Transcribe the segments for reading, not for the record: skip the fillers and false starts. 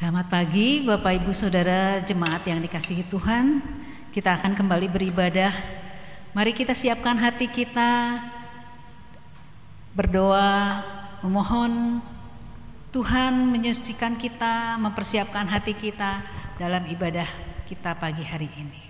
Selamat pagi Bapak Ibu Saudara jemaat yang dikasihi Tuhan. Kita akan kembali beribadah. Mari kita siapkan hati kita, berdoa, memohon Tuhan menyucikan kita, mempersiapkan hati kita dalam ibadah kita pagi hari ini.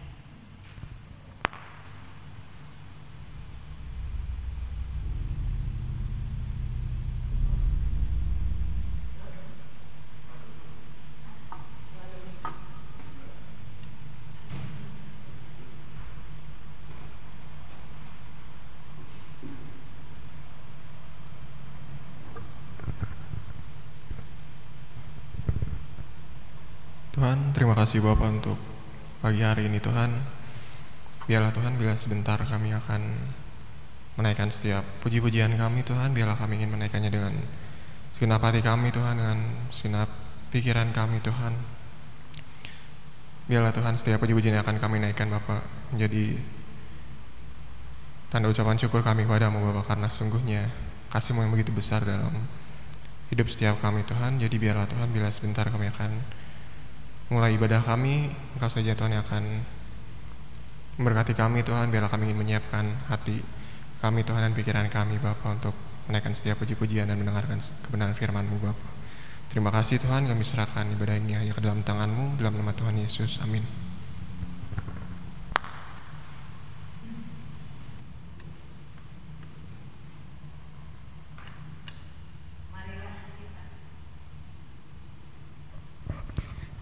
Tuhan, terima kasih Bapak untuk pagi hari ini Tuhan. Biarlah Tuhan, bila sebentar kami akan menaikkan setiap puji-pujian kami Tuhan. Biarlah kami ingin menaikkannya dengan segenap hati kami Tuhan, dengan segenap pikiran kami Tuhan. Biarlah Tuhan, setiap puji-pujian yang akan kami naikkan Bapak menjadi tanda ucapan syukur kami kepadamu Bapak, karena sesungguhnya kasih-Mu yang begitu besar dalam hidup setiap kami Tuhan. Jadi biarlah Tuhan, bila sebentar kami akan mulai ibadah kami, Engkau saja Tuhan yang akan memberkati kami Tuhan. Biarlah kami ingin menyiapkan hati kami Tuhan dan pikiran kami Bapa untuk menaikkan setiap puji-pujian dan mendengarkan kebenaran firman-Mu Bapa. Terima kasih Tuhan, kami serahkan ibadah ini hanya ke dalam tangan-Mu, dalam nama Tuhan Yesus, amin.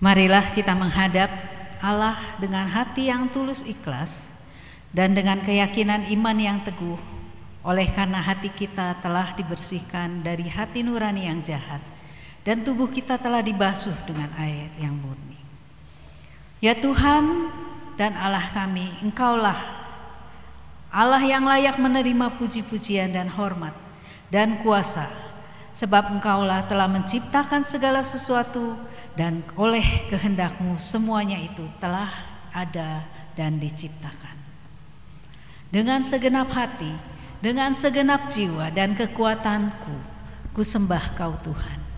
Marilah kita menghadap Allah dengan hati yang tulus ikhlas dan dengan keyakinan iman yang teguh, oleh karena hati kita telah dibersihkan dari hati nurani yang jahat dan tubuh kita telah dibasuh dengan air yang murni. Ya Tuhan dan Allah kami, Engkaulah Allah yang layak menerima puji-pujian dan hormat dan kuasa, sebab Engkaulah telah menciptakan segala sesuatu, dan oleh kehendak-Mu semuanya itu telah ada dan diciptakan. Dengan segenap hati, dengan segenap jiwa dan kekuatanku, ku sembah Kau Tuhan.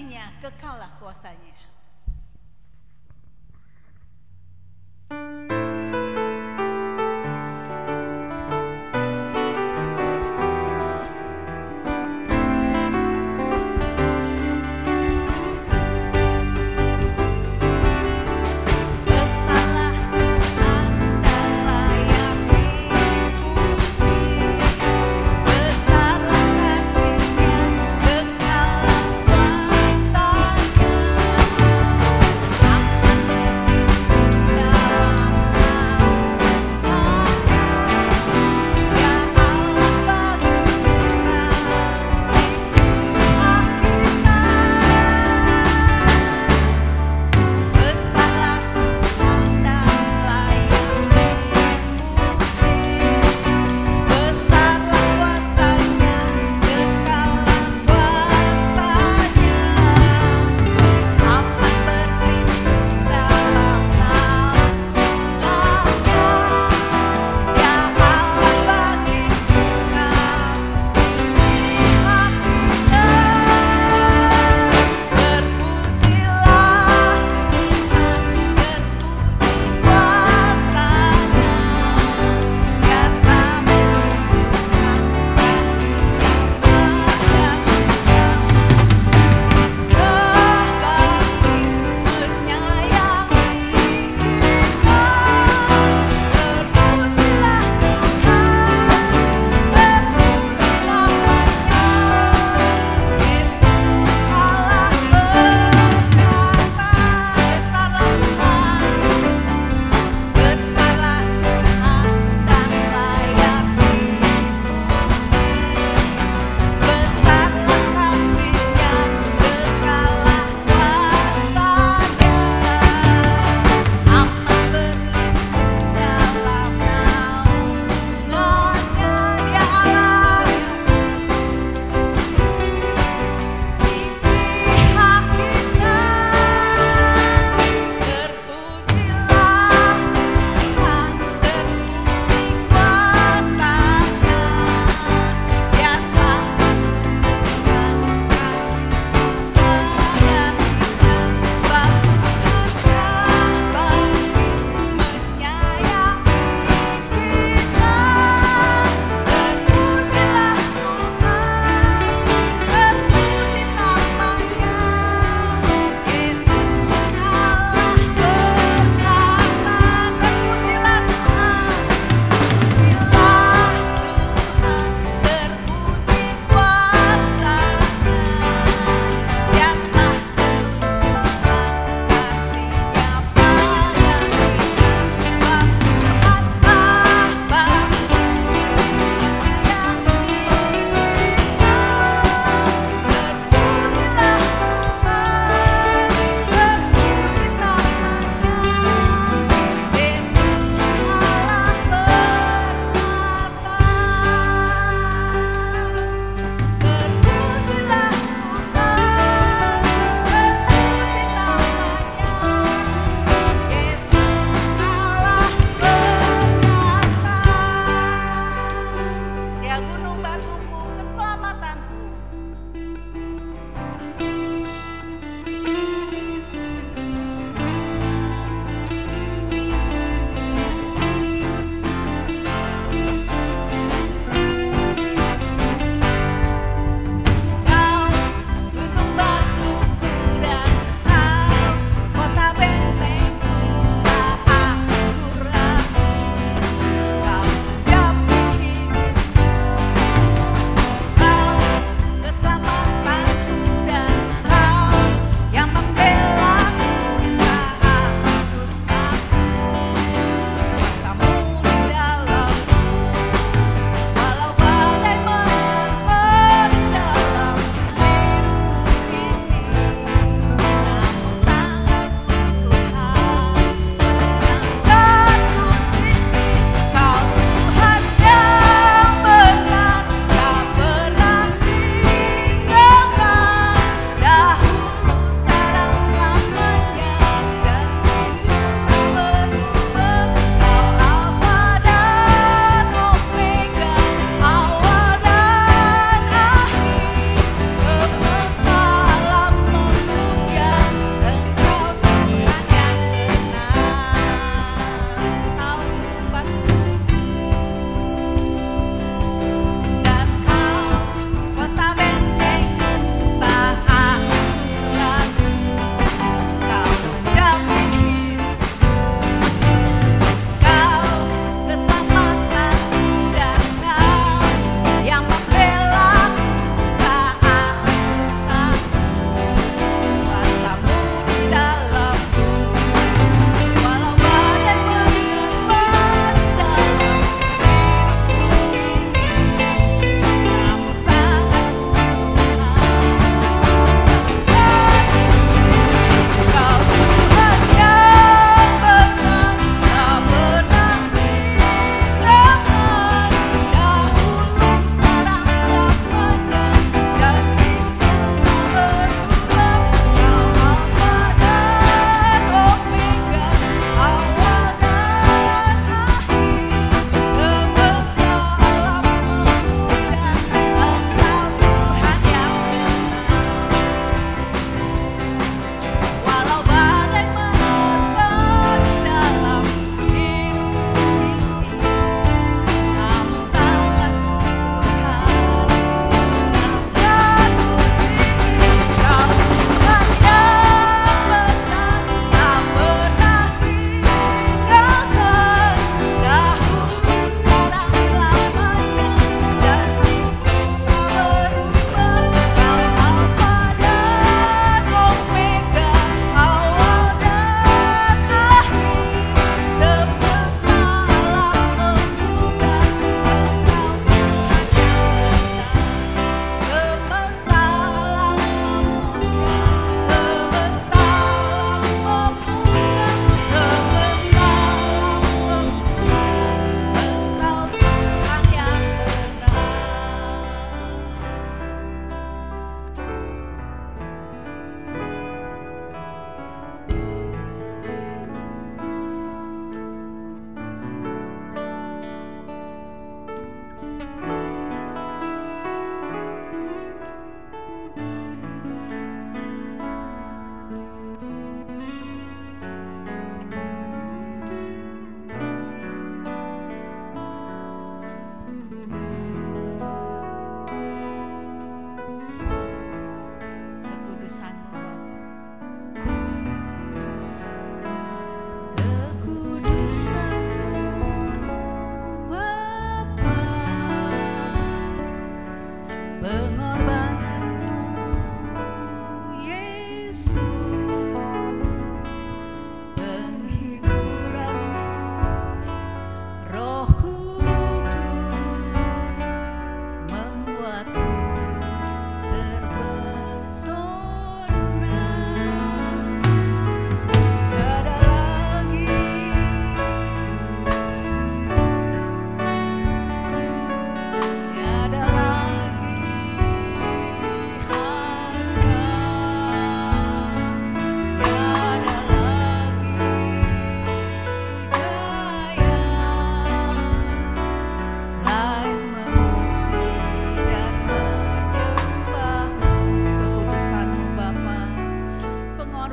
kasih-Nya kekallah kuasanya. Besarlah kasih-Nya, kekalah kuasanya.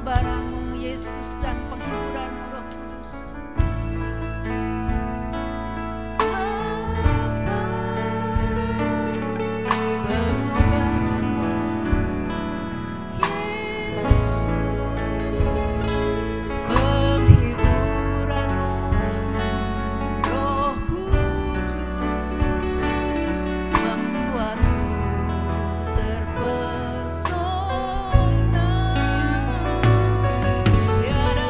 pengorbanan-Mu Yesus dan penghiburan-Mu Roh Kudus. Tiada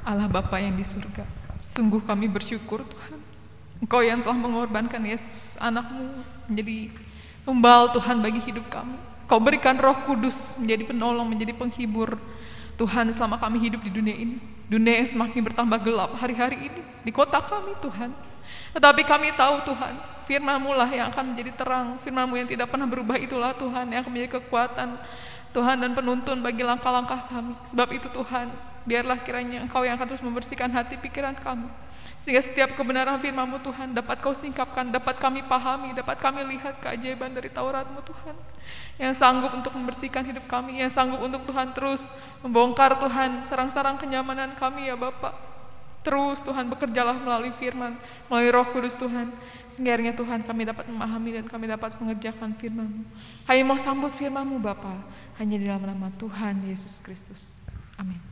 Allah Bapa yang di surga, sungguh kami bersyukur Tuhan, Engkau yang telah mengorbankan Yesus anakmu menjadi tumbal Tuhan bagi hidup kami. Kau berikan Roh Kudus menjadi penolong, menjadi penghibur Tuhan selama kami hidup di dunia ini. Dunia yang semakin bertambah gelap hari-hari ini di kota kami Tuhan. Tetapi kami tahu Tuhan, firman-Mu lah yang akan menjadi terang, firman-Mu yang tidak pernah berubah itulah Tuhan yang akan menjadi kekuatan Tuhan dan penuntun bagi langkah-langkah kami. Sebab itu Tuhan, biarlah kiranya Engkau yang akan terus membersihkan hati pikiran kami, sehingga setiap kebenaran firman-Mu Tuhan dapat Kau singkapkan, dapat kami pahami, dapat kami lihat keajaiban dari Taurat-Mu Tuhan, yang sanggup untuk membersihkan hidup kami, yang sanggup untuk Tuhan terus membongkar Tuhan sarang-sarang kenyamanan kami ya Bapa. Terus Tuhan bekerjalah melalui firman, melalui Roh Kudus Tuhan, sehingga akhirnya Tuhan kami dapat memahami dan kami dapat mengerjakan firman-Mu. Kami mau sambut firman-Mu Bapa, hanya di dalam nama Tuhan Yesus Kristus. Amin.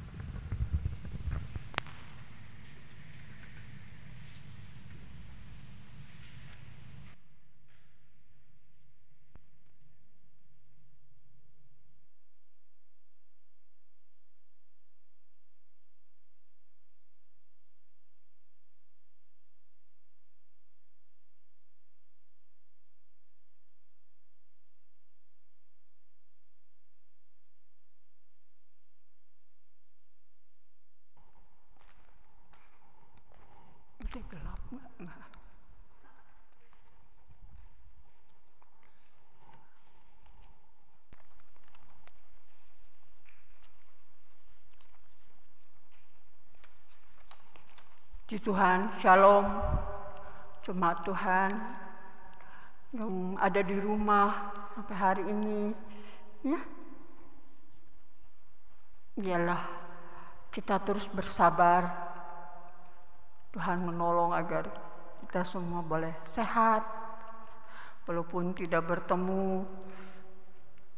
Gelap nggak? Puji Tuhan, Shalom, jemaat Tuhan yang ada di rumah sampai hari ini, ya, biarlah kita terus bersabar. Tuhan menolong agar kita semua boleh sehat, walaupun tidak bertemu,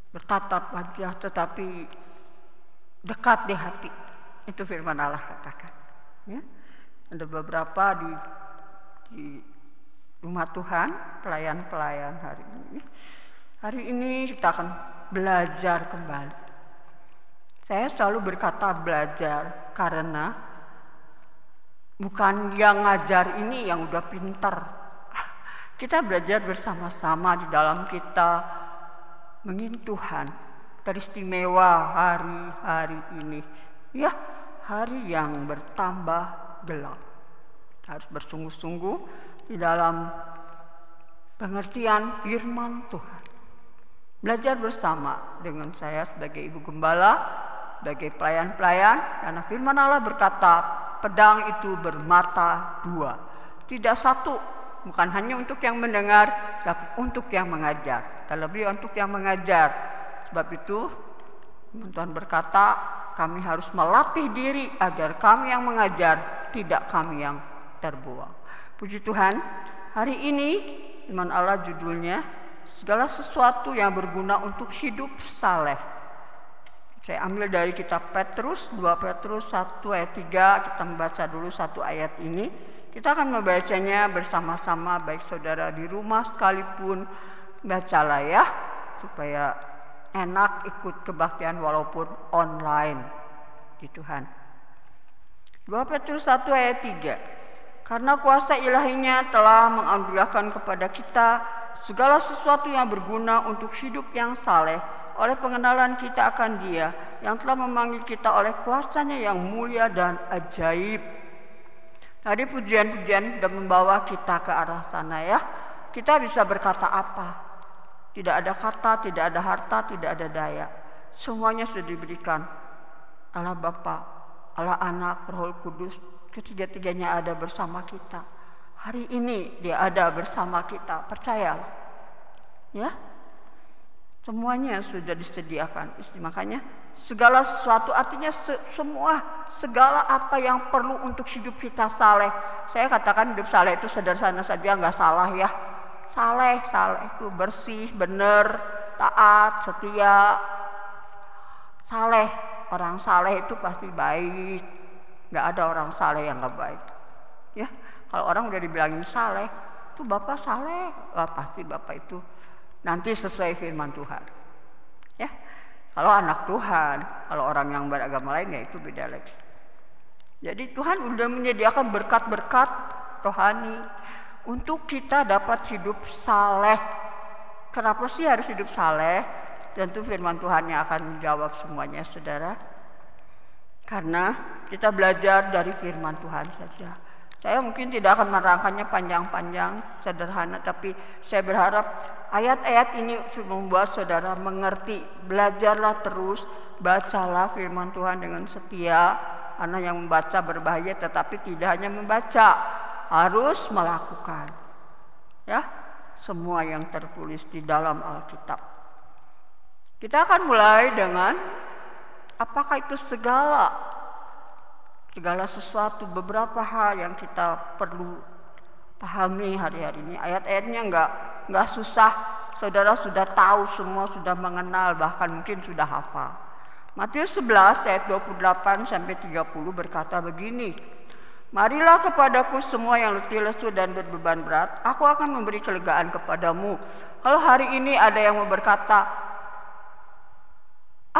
bertatap wajah, tetapi dekat di hati. Itu firman Allah katakan. Ya. Ada beberapa di rumah Tuhan, pelayan-pelayan hari ini. Hari ini kita akan belajar kembali. Saya selalu berkata belajar karena bukan yang ngajar ini yang udah pintar. Kita belajar bersama-sama di dalam kita mengingat Tuhan. Teristimewa hari-hari ini. Ya, hari yang bertambah gelap. Harus bersungguh-sungguh di dalam pengertian firman Tuhan. Belajar bersama dengan saya sebagai Ibu Gembala, sebagai pelayan-pelayan, karena firman Allah berkata, pedang itu bermata dua, tidak satu, bukan hanya untuk yang mendengar, tapi untuk yang mengajar, terlebih untuk yang mengajar. Sebab itu Tuhan berkata, kami harus melatih diri agar kami yang mengajar, tidak kami yang terbuang. Puji Tuhan, hari ini firman Allah judulnya, segala sesuatu yang berguna untuk hidup saleh. Saya ambil dari kitab Petrus, 2 Petrus 1 ayat 3, kita membaca dulu satu ayat ini. Kita akan membacanya bersama-sama, baik saudara di rumah sekalipun, bacalah ya, supaya enak ikut kebaktian walaupun online. Di Tuhan. 2 Petrus 1 ayat 3. Karena kuasa ilahinya telah menganugerahkan kepada kita segala sesuatu yang berguna untuk hidup yang saleh, oleh pengenalan kita akan Dia yang telah memanggil kita oleh kuasanya yang mulia dan ajaib. Tadi pujian-pujian sudah membawa kita ke arah sana ya. Kita bisa berkata apa? Tidak ada kata, tidak ada harta, tidak ada daya. Semuanya sudah diberikan. Allah Bapa, Allah Anak, Roh Kudus, ketiga-tiganya ada bersama kita. Hari ini dia ada bersama kita, percayalah. Ya. Semuanya sudah disediakan. Makanya segala sesuatu artinya segala apa yang perlu untuk hidup kita saleh. Saya katakan hidup saleh itu sederhana saja, nggak salah ya. Saleh itu bersih, benar, taat, setia. Saleh, orang saleh itu pasti baik. Nggak ada orang saleh yang nggak baik. Ya, kalau orang udah dibilangin saleh, itu bapak saleh, pasti bapak itu nanti sesuai firman Tuhan. Ya, kalau anak Tuhan, kalau orang yang beragama lain ya itu beda lagi. Jadi Tuhan sudah menyediakan berkat-berkat rohani untuk kita dapat hidup saleh. Kenapa sih harus hidup saleh? Tentu firman Tuhan yang akan menjawab semuanya, saudara. Karena kita belajar dari firman Tuhan saja. Saya mungkin tidak akan menerangkannya panjang-panjang, sederhana, tapi saya berharap ayat-ayat ini membuat saudara mengerti. Belajarlah terus, bacalah firman Tuhan dengan setia. Karena yang membaca berbahaya, tetapi tidak hanya membaca, harus melakukan. Ya, semua yang tertulis di dalam Alkitab. Kita akan mulai dengan apakah itu segala sesuatu, beberapa hal yang kita perlu pahami hari-hari ini. Ayat-ayatnya enggak susah. Saudara sudah tahu semua, sudah mengenal, bahkan mungkin sudah hafal. Matius 11 ayat 28 sampai 30 berkata begini. Marilah kepadaku semua yang letih lesu dan berbeban berat, aku akan memberi kelegaan kepadamu. Kalau hari ini ada yang mau berkata,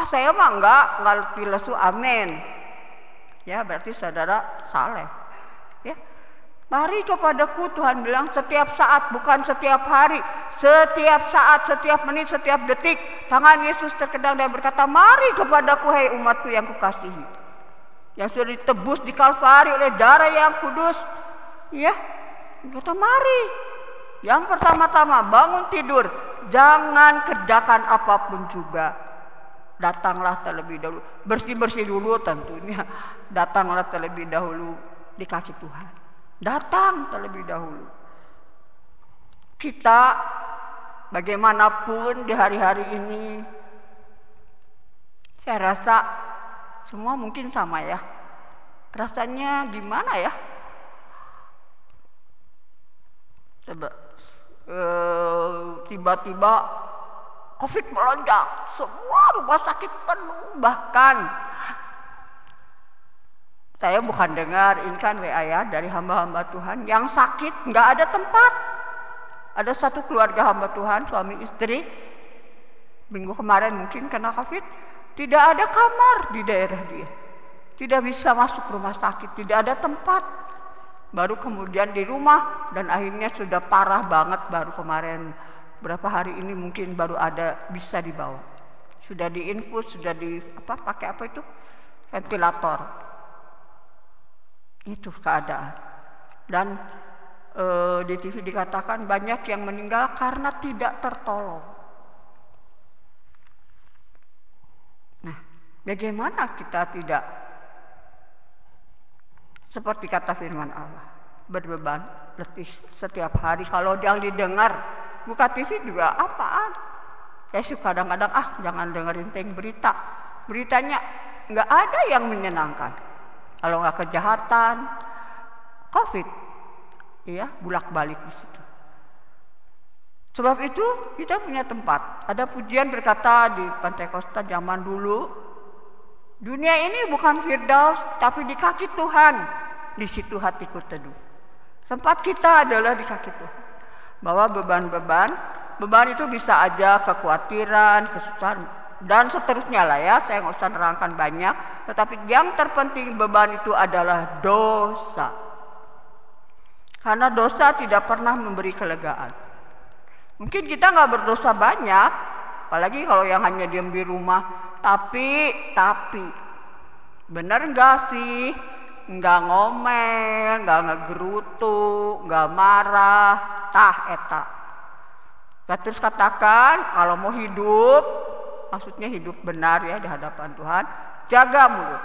saya mah enggak letih lesu, amin. Ya, berarti saudara saleh. Ya. Mari kepadaku, Tuhan bilang, setiap saat, bukan setiap hari, setiap saat, setiap menit, setiap detik. Tangan Yesus terkedang dan berkata, mari kepadaku, hai umatku yang kukasihi, yang sudah ditebus di Kalvari oleh darah yang kudus. Ya, kata mari. Yang pertama-tama, bangun tidur, jangan kerjakan apapun juga. Datanglah terlebih dahulu, bersih-bersih dulu tentunya. Datanglah terlebih dahulu di kaki Tuhan. Datang terlebih dahulu. Kita bagaimanapun di hari-hari ini, saya rasa semua mungkin sama ya. Rasanya gimana ya? Coba tiba-tiba COVID melonjak, semua rumah sakit penuh. Bahkan saya bukan dengar, ini kan WA ya dari hamba-hamba Tuhan yang sakit nggak ada tempat. Ada satu keluarga hamba Tuhan, suami istri, minggu kemarin mungkin kena COVID, tidak ada kamar di daerah dia, tidak bisa masuk rumah sakit, tidak ada tempat. Baru kemudian di rumah dan akhirnya sudah parah banget baru kemarin. Berapa hari ini mungkin baru ada bisa dibawa. Sudah diinfus, sudah pakai apa itu? Ventilator. Itu keadaan. Dan di TV dikatakan banyak yang meninggal karena tidak tertolong. Nah, bagaimana kita tidak seperti kata firman Allah, berbeban, letih setiap hari. Kalau yang didengar buka TV juga apaan? Saya suka kadang-kadang jangan dengerin berita. Beritanya nggak ada yang menyenangkan. Kalau nggak kejahatan, COVID, iya bulak-balik di situ. Sebab itu kita punya tempat. Ada pujian berkata di Pantai Kosta zaman dulu, dunia ini bukan firdaus, tapi di kaki Tuhan. Di situ hatiku teduh. Tempat kita adalah di kaki Tuhan. Bahwa beban itu bisa aja kekhawatiran, kesusahan, dan seterusnya lah ya. Saya nggak usah nerangkan banyak, tetapi yang terpenting beban itu adalah dosa. Karena dosa tidak pernah memberi kelegaan. Mungkin kita nggak berdosa banyak, apalagi kalau yang hanya diam di rumah. Tapi benar nggak sih nggak ngomel, nggak ngegerutu, nggak marah, eta. Terus katakan kalau mau hidup, maksudnya hidup benar ya di hadapan Tuhan, jaga mulut.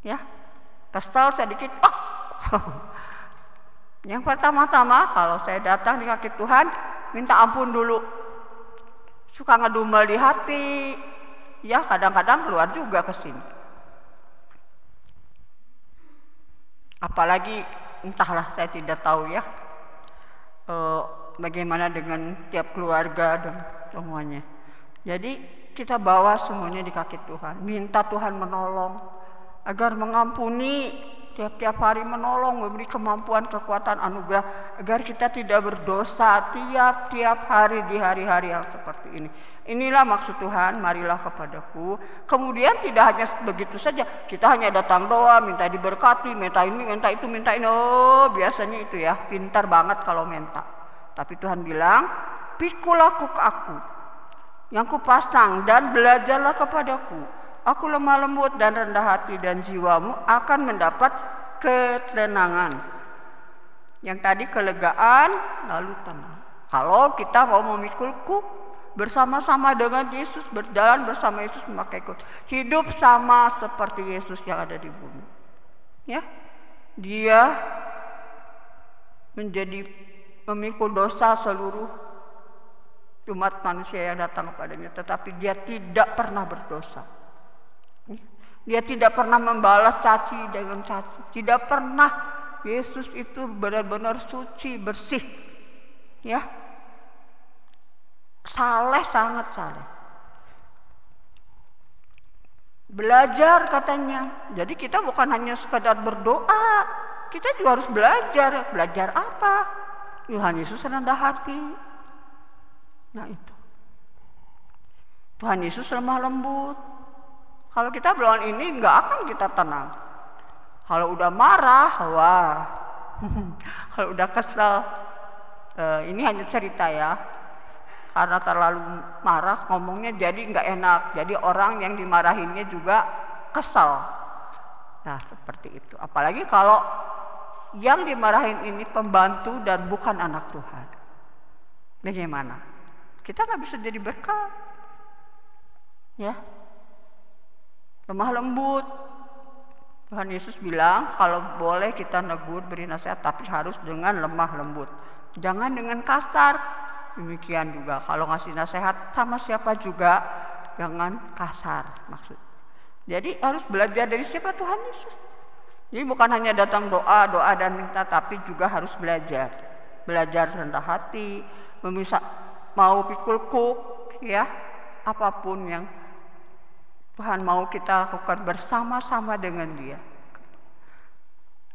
Ya, kesal sedikit, Yang pertama-tama kalau saya datang di kaki Tuhan, minta ampun dulu. Suka ngedumel di hati, ya kadang-kadang keluar juga ke sini. Apalagi entahlah, saya tidak tahu ya bagaimana dengan tiap keluarga dan semuanya. Jadi kita bawa semuanya di kaki Tuhan, minta Tuhan menolong agar mengampuni, tiap-tiap hari menolong, memberi kemampuan, kekuatan, anugerah agar kita tidak berdosa tiap-tiap hari di hari-hari yang seperti ini. Inilah maksud Tuhan, marilah kepadaku. Kemudian tidak hanya begitu saja, kita hanya datang doa, minta diberkati, minta ini, minta itu, minta ini. Oh, biasanya itu ya, pintar banget kalau minta. Tapi Tuhan bilang, pikulah kuk aku yang kupasang dan belajarlah kepadaku. Aku lemah lembut dan rendah hati, dan jiwamu akan mendapat ketenangan. Yang tadi kelegaan, lalu tenang. Kalau kita mau memikul kuk bersama-sama dengan Yesus, berjalan bersama Yesus memakai kuk, hidup sama seperti Yesus yang ada di bumi. Ya, Dia menjadi memikul dosa seluruh umat manusia yang datang kepadanya, tetapi Dia tidak pernah berdosa. Dia tidak pernah membalas caci dengan caci. Tidak pernah. Yesus itu benar-benar suci, bersih. Ya. Saleh, sangat saleh. Belajar katanya. Jadi kita bukan hanya sekadar berdoa, kita juga harus belajar. Belajar apa? Tuhan Yesus rendah hati. Nah itu. Tuhan Yesus lemah lembut. Kalau kita belum ini nggak akan kita tenang. Kalau udah marah, wah. Kalau udah kesel, ini hanya cerita ya. Karena terlalu marah ngomongnya jadi nggak enak. Jadi orang yang dimarahinnya juga kesel. Nah seperti itu. Apalagi kalau yang dimarahin ini pembantu dan bukan anak Tuhan. Bagaimana? Kita nggak bisa jadi berkat. Ya. Lemah lembut. Tuhan Yesus bilang kalau boleh kita negur, beri nasihat, tapi harus dengan lemah lembut. Jangan dengan kasar. Demikian juga kalau ngasih nasihat sama siapa juga jangan kasar maksud. Jadi harus belajar dari siapa? Tuhan Yesus. Jadi bukan hanya datang doa dan minta, tapi juga harus belajar. Belajar rendah hati, mau pikul kuk, ya, apapun yang Tuhan mau kita lakukan bersama-sama dengan Dia.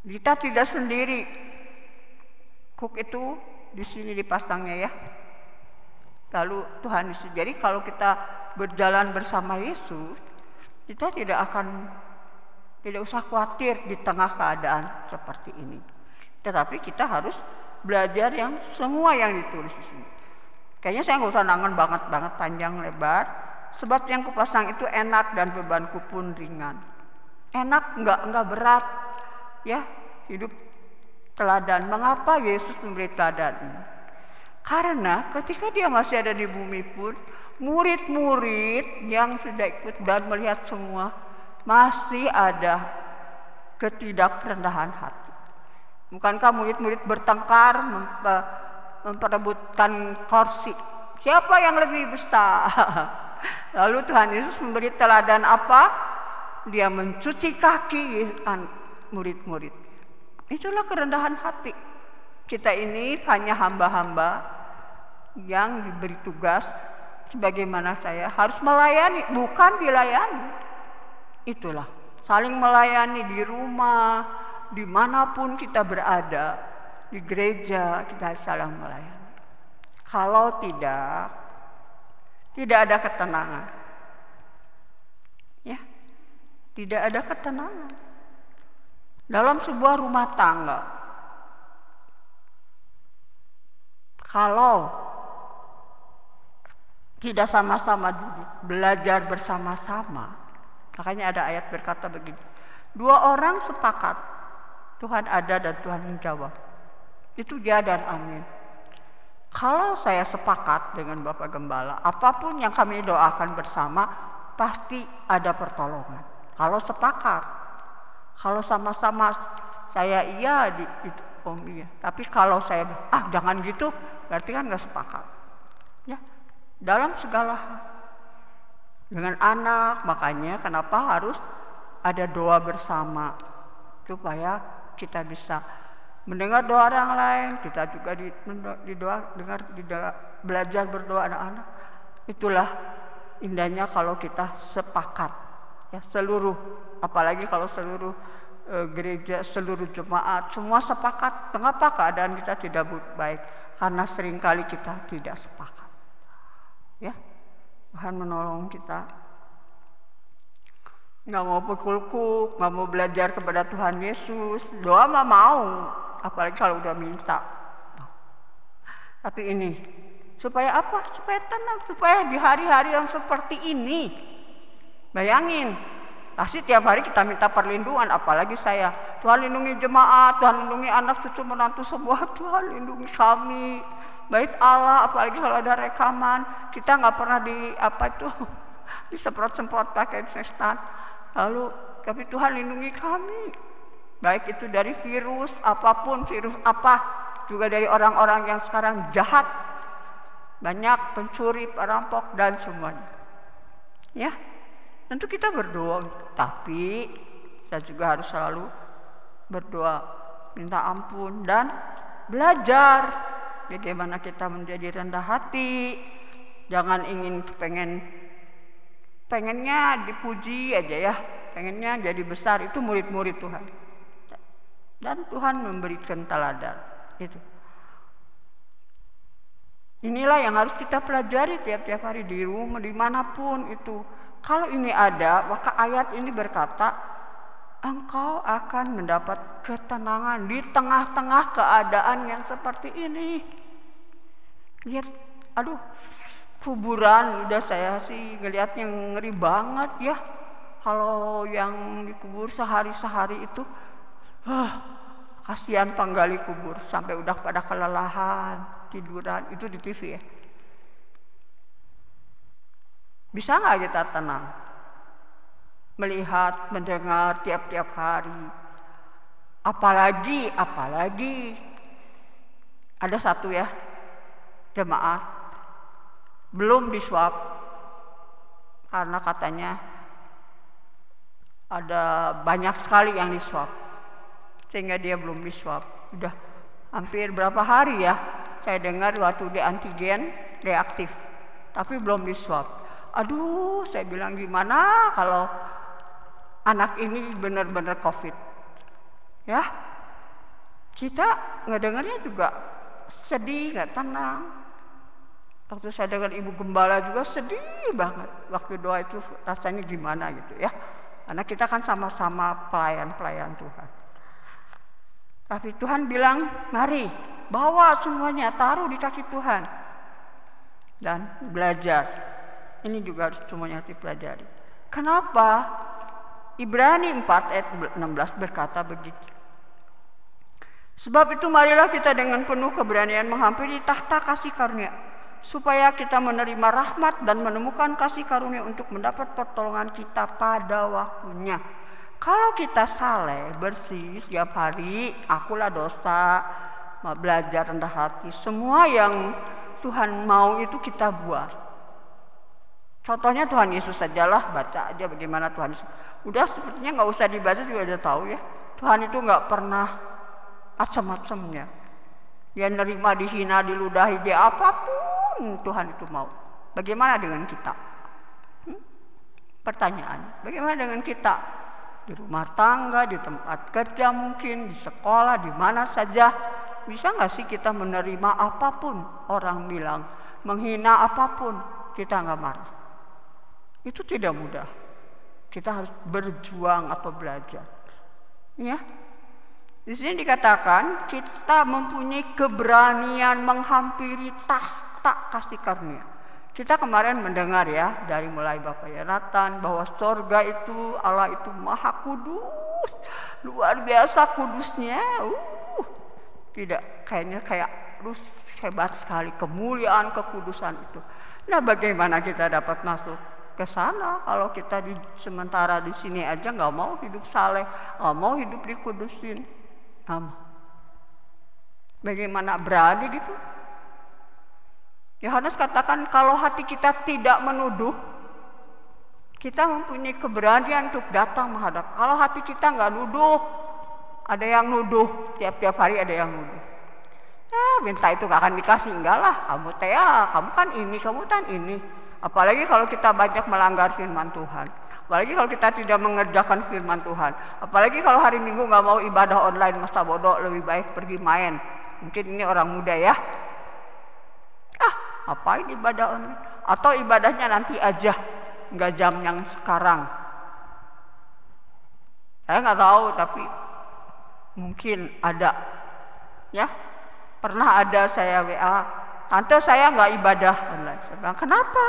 Kita tidak sendiri. Kuk itu di sini dipasangnya ya. Lalu Tuhan Yesus. Jadi kalau kita berjalan bersama Yesus, kita tidak usah khawatir di tengah keadaan seperti ini. Tetapi kita harus belajar yang semua yang ditulis di sini. Kayaknya saya nggak usah nangan banget panjang lebar. Sebab yang kupasang itu enak dan bebanku pun ringan. Enak, enggak berat. Ya, hidup teladan. Mengapa Yesus memberi teladan ini? Karena ketika Dia masih ada di bumi pun, murid-murid yang sudah ikut dan melihat semua masih ada ketidakrendahan hati. Bukankah murid-murid bertengkar memperebutkan kursi? Siapa yang lebih besar? Lalu Tuhan Yesus memberi teladan apa? Dia mencuci kaki murid-murid. Itulah kerendahan hati. Kita ini hanya hamba-hamba yang diberi tugas sebagaimana saya harus melayani, bukan dilayani. Itulah, saling melayani di rumah, dimanapun kita berada, di gereja kita saling melayani. Kalau tidak ada ketenangan. Ya. Tidak ada ketenangan. Dalam sebuah rumah tangga, kalau tidak sama-sama duduk, belajar bersama-sama, makanya ada ayat berkata begini, Dua orang sepakat, Tuhan ada dan Tuhan menjawab. Itu ya dan amin. Kalau saya sepakat dengan Bapak Gembala, apapun yang kami doakan bersama, pasti ada pertolongan. Kalau sepakat, kalau sama-sama saya iya, Om iya. Tapi kalau saya jangan gitu, berarti kan nggak sepakat. Ya, dalam segala hal. Dengan anak, makanya kenapa harus ada doa bersama, supaya kita bisa mendengar doa orang lain, kita juga belajar berdoa anak-anak. Itulah indahnya kalau kita sepakat, ya seluruh, apalagi kalau seluruh gereja, seluruh jemaat, semua sepakat. Mengapa keadaan kita tidak baik? Karena seringkali kita tidak sepakat. Ya, Tuhan menolong kita. Nggak mau pukul-kuk, nggak mau belajar kepada Tuhan Yesus. Doa mah mau, apalagi kalau udah minta. Tapi ini, supaya apa? Supaya tenang, supaya di hari-hari yang seperti ini. Bayangin, pasti tiap hari kita minta perlindungan, apalagi saya. Tuhan lindungi jemaat, Tuhan lindungi anak cucu menantu semua, Tuhan lindungi kami. Bait Allah, apalagi kalau ada rekaman, kita nggak pernah disemprot-semprot pakai instan. Lalu, tapi Tuhan lindungi kami. Baik itu dari virus, apapun, virus apa, juga dari orang-orang yang sekarang jahat. Banyak pencuri, perampok, dan semuanya. Ya, tentu kita berdoa, tapi kita juga harus selalu berdoa, minta ampun, dan belajar bagaimana kita menjadi rendah hati. Jangan ingin pengennya dipuji aja ya, pengennya jadi besar. Itu murid-murid Tuhan, dan Tuhan memberikan teladan itu. Inilah yang harus kita pelajari tiap-tiap hari di rumah, dimanapun itu. Kalau ini ada, maka ayat ini berkata, engkau akan mendapat ketenangan di tengah-tengah keadaan yang seperti ini. Lihat, aduh, kuburan udah saya sih ngeliat yang ngeri banget ya. Kalau yang dikubur sehari-sehari itu, kasihan penggali kubur sampai udah pada kelelahan, tiduran, itu di TV ya. Bisa nggak kita tenang? Melihat, mendengar tiap-tiap hari. Apalagi ada satu ya jemaat belum diswab karena katanya ada banyak sekali yang diswab sehingga dia belum diswab. Udah hampir berapa hari ya saya dengar waktu di antigen reaktif, tapi belum diswab. Aduh, saya bilang gimana kalau anak ini benar-benar COVID. Ya, kita ngedengarnya juga sedih, nggak tenang. Waktu saya dengar Ibu Gembala juga sedih banget. Waktu doa itu rasanya gimana gitu ya. Karena kita kan sama-sama pelayan-pelayan Tuhan. Tapi Tuhan bilang, mari bawa semuanya, taruh di kaki Tuhan. Dan belajar. Ini juga harus semuanya dipelajari. Kenapa? Ibrani 4 ayat 16 berkata begitu. Sebab itu marilah kita dengan penuh keberanian menghampiri tahta kasih karunia, supaya kita menerima rahmat dan menemukan kasih karunia untuk mendapat pertolongan kita pada waktunya. Kalau kita saleh, bersih setiap hari, akulah dosa, belajar rendah hati, semua yang Tuhan mau itu kita buat. Contohnya Tuhan Yesus sajalah, baca aja bagaimana Tuhan Yesus. Udah sepertinya nggak usah dibaca juga udah tahu ya. Tuhan itu nggak pernah macam-macamnya. Dia nerima, dihina, diludahi, dia apapun Tuhan itu mau. Bagaimana dengan kita? Pertanyaan, bagaimana dengan kita? Di rumah tangga, di tempat kerja mungkin, di sekolah, di mana saja. Bisa nggak sih kita menerima apapun orang bilang, menghina apapun, kita nggak marah? Itu tidak mudah. Kita harus berjuang atau belajar. Ya. Di sini dikatakan kita mempunyai keberanian menghampiri tahta kasih karunia. Kita kemarin mendengar ya dari mulai Bapak Yonatan bahwa surga itu Allah itu maha kudus. luar biasa kudusnya. Tidak kayaknya kayak terus hebat sekali kemuliaan kekudusan itu. Nah, bagaimana kita dapat masuk ke sana kalau kita sementara di sini aja nggak mau hidup saleh, nggak mau hidup dikudusin? Bagaimana berani gitu? Yohanes katakan kalau hati kita tidak menuduh, kita mempunyai keberanian untuk datang menghadap. Kalau hati kita nggak nuduh, ada yang nuduh, tiap-tiap hari ada yang nuduh. Minta itu gak akan dikasih, enggak lah, kamu kamu kan ini, kamu kan ini. Apalagi kalau kita banyak melanggar firman Tuhan, apalagi kalau kita tidak mengerjakan firman Tuhan, apalagi kalau hari Minggu gak mau ibadah online, masa bodoh, lebih baik pergi main. Mungkin ini orang muda ya, ngapain ibadah online? Atau ibadahnya nanti aja, nggak jam yang sekarang. Saya nggak tahu, tapi mungkin ada, ya. Pernah ada saya WA, tante saya nggak ibadah online. Saya bilang, kenapa?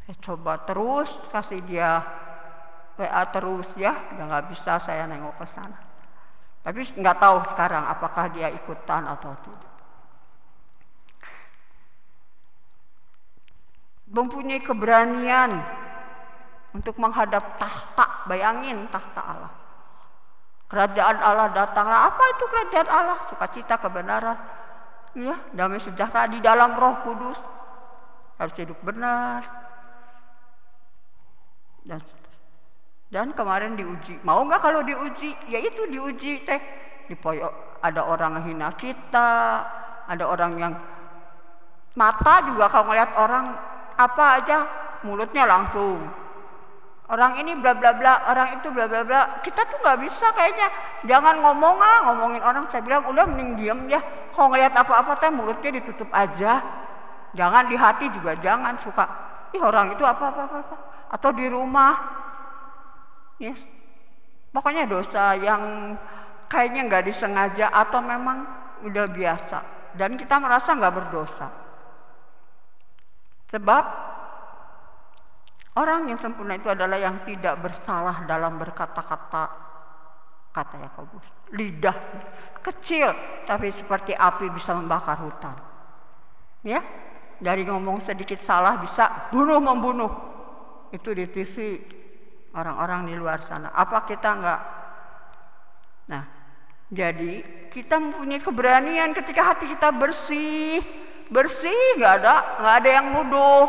Saya coba terus kasih dia WA terus ya, udah nggak bisa saya nengok ke sana. Tapi nggak tahu sekarang apakah dia ikutan atau tidak. Mempunyai keberanian untuk menghadap tahta, bayangin tahta Allah. Kerajaan Allah datanglah. Apa itu kerajaan Allah? Sukacita, kebenaran, ya, damai sejahtera di dalam Roh Kudus. Harus hidup benar. Dan kemarin diuji. Mau nggak kalau diuji? Ya itu diuji teh. Dipoyok. Ada orang menghina kita, ada orang yang mata juga kalau ngeliat orang apa aja mulutnya langsung. Orang ini bla bla bla, orang itu bla bla bla. Kita tuh nggak bisa kayaknya. Jangan ngomongin orang. Saya bilang udah mending diam ya. Kalau ngeliat apa-apa teh mulutnya ditutup aja. Jangan di hati juga jangan suka. Orang itu apa. Atau di rumah. Yes. Pokoknya dosa yang kayaknya nggak disengaja atau memang udah biasa. Dan kita merasa nggak berdosa. Sebab orang yang sempurna itu adalah yang tidak bersalah dalam berkata-kata, kata Yakobus. Lidah kecil tapi seperti api bisa membakar hutan. Ya, dari ngomong sedikit salah bisa membunuh. Itu di TV orang-orang di luar sana. Apa kita enggak? Nah, jadi kita mempunyai keberanian ketika hati kita bersih, nggak ada yang nuduh.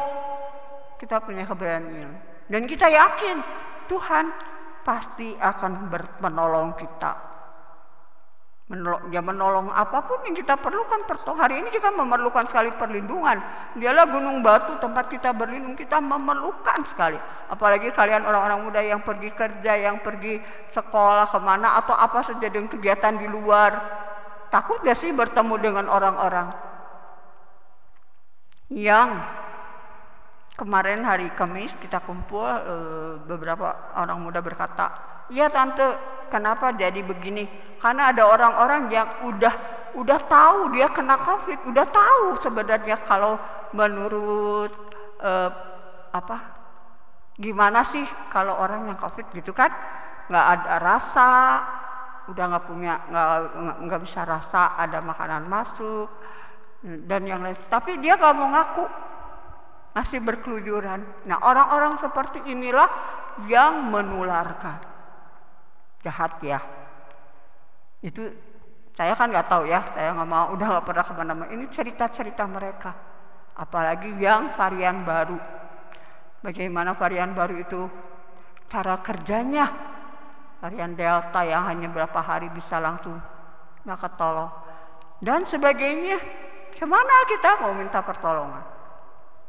Kita punya keberanian dan kita yakin Tuhan pasti akan menolong kita. Menolong apapun yang kita perlukan. Hari ini kita memerlukan sekali perlindungan. Dialah gunung batu tempat kita berlindung. Kita memerlukan sekali. Apalagi kalian orang-orang muda yang pergi kerja, yang pergi sekolah kemana atau apa saja dengan kegiatan di luar. Takut gak sih bertemu dengan orang-orang yang kemarin hari Kamis kita kumpul, beberapa orang muda berkata, "Iya tante, kenapa jadi begini?" Karena ada orang-orang yang udah tahu dia kena COVID, udah tahu sebenarnya kalau menurut gimana sih kalau orang yang COVID gitu kan, nggak ada rasa, udah nggak bisa rasa ada makanan masuk dan yang lain. Tapi dia nggak mau ngaku. Masih berkeluyuran. Nah, orang-orang seperti inilah yang menularkan. Jahat ya. Itu saya kan nggak tahu ya. Saya nggak mau, udah nggak pernah kemana-mana. Ini cerita-cerita mereka. Apalagi yang varian baru. Bagaimana varian baru itu cara kerjanya? Varian Delta yang hanya berapa hari bisa langsung nggak ketolong. Dan sebagainya. Kemana kita mau minta pertolongan?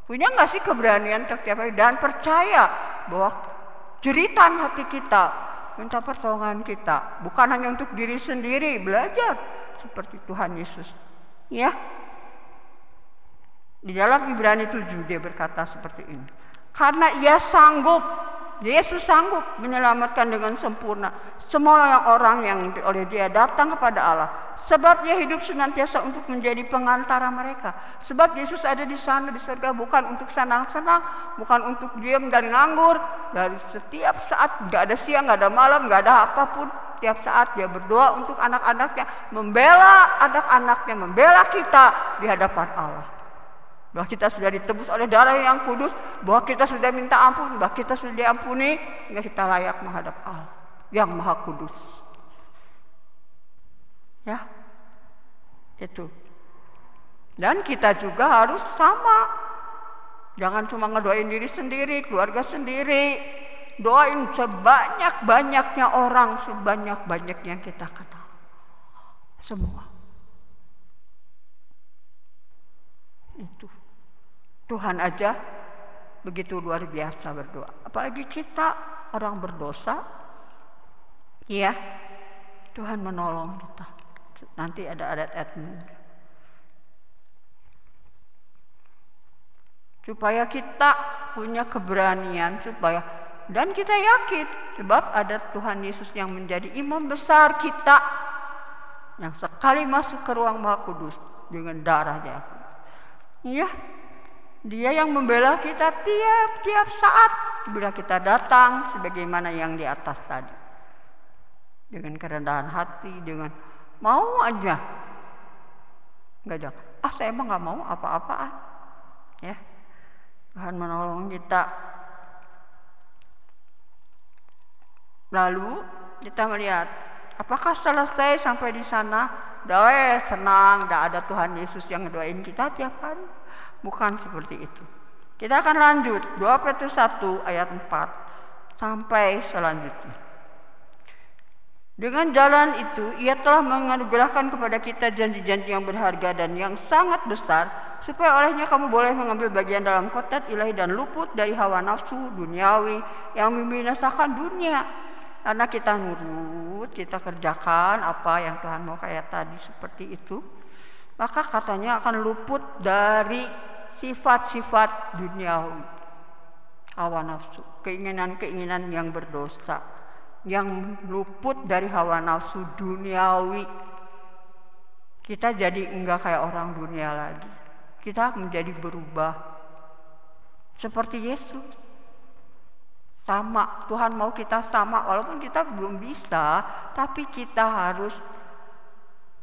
Punya nggak sih keberanian setiap hari dan percaya bahwa jeritan hati kita minta pertolongan kita bukan hanya untuk diri sendiri, belajar seperti Tuhan Yesus. Ya, di dalam Ibrani 7 dia berkata seperti ini. Karena ia sanggup Yesus sanggup menyelamatkan dengan sempurna semua orang yang oleh Dia datang kepada Allah. Sebab Dia hidup senantiasa untuk menjadi pengantara mereka. Sebab Yesus ada di sana di surga bukan untuk senang-senang, bukan untuk diam dan nganggur. Dari setiap saat, nggak ada siang, nggak ada malam, nggak ada apapun. Setiap saat Dia berdoa untuk anak-anaknya, membela anak-anaknya, membela kita di hadapan Allah. Bahwa kita sudah ditebus oleh darah yang kudus, bahwa kita sudah minta ampun, bahwa kita sudah diampuni, sehingga kita layak menghadap Allah yang Maha Kudus. Ya, itu. Dan kita juga harus sama. Jangan cuma ngedoain diri sendiri, keluarga sendiri. Doain sebanyak-banyaknya orang, sebanyak-banyaknya yang kita kenal. Semua. Itu. Tuhan aja begitu luar biasa berdoa. Apalagi kita orang berdosa. Iya. Tuhan menolong kita. Nanti ada adat-adatnya. Supaya kita punya keberanian, dan kita yakin sebab ada Tuhan Yesus yang menjadi imam besar kita yang sekali masuk ke ruang Maha Kudus dengan darahnya. Iya, Dia yang membela kita tiap saat bila kita datang sebagaimana yang di atas tadi. Dengan kerendahan hati, dengan mau aja. Enggak ada. Saya emang nggak mau apa-apaan. Ya, Tuhan menolong kita. Lalu kita melihat, apakah selesai sampai di sana? Doa senang, tidak ada Tuhan Yesus yang doain kita tiap hari. Bukan seperti itu. Kita akan lanjut 2 Petrus 1 ayat 4 sampai selanjutnya. Dengan jalan itu Ia telah menganugerahkan kepada kita janji-janji yang berharga dan yang sangat besar, supaya olehnya kamu boleh mengambil bagian dalam kotak ilahi dan luput dari hawa nafsu duniawi yang membinasakan dunia. Karena kita nurut, kita kerjakan apa yang Tuhan mau kayak tadi seperti itu, maka katanya akan luput dari sifat-sifat duniawi, hawa nafsu, keinginan-keinginan yang berdosa, yang luput dari hawa nafsu duniawi. Kita jadi enggak kayak orang dunia lagi. Kita menjadi berubah seperti Yesus. Sama, Tuhan mau kita sama, walaupun kita belum bisa, tapi kita harus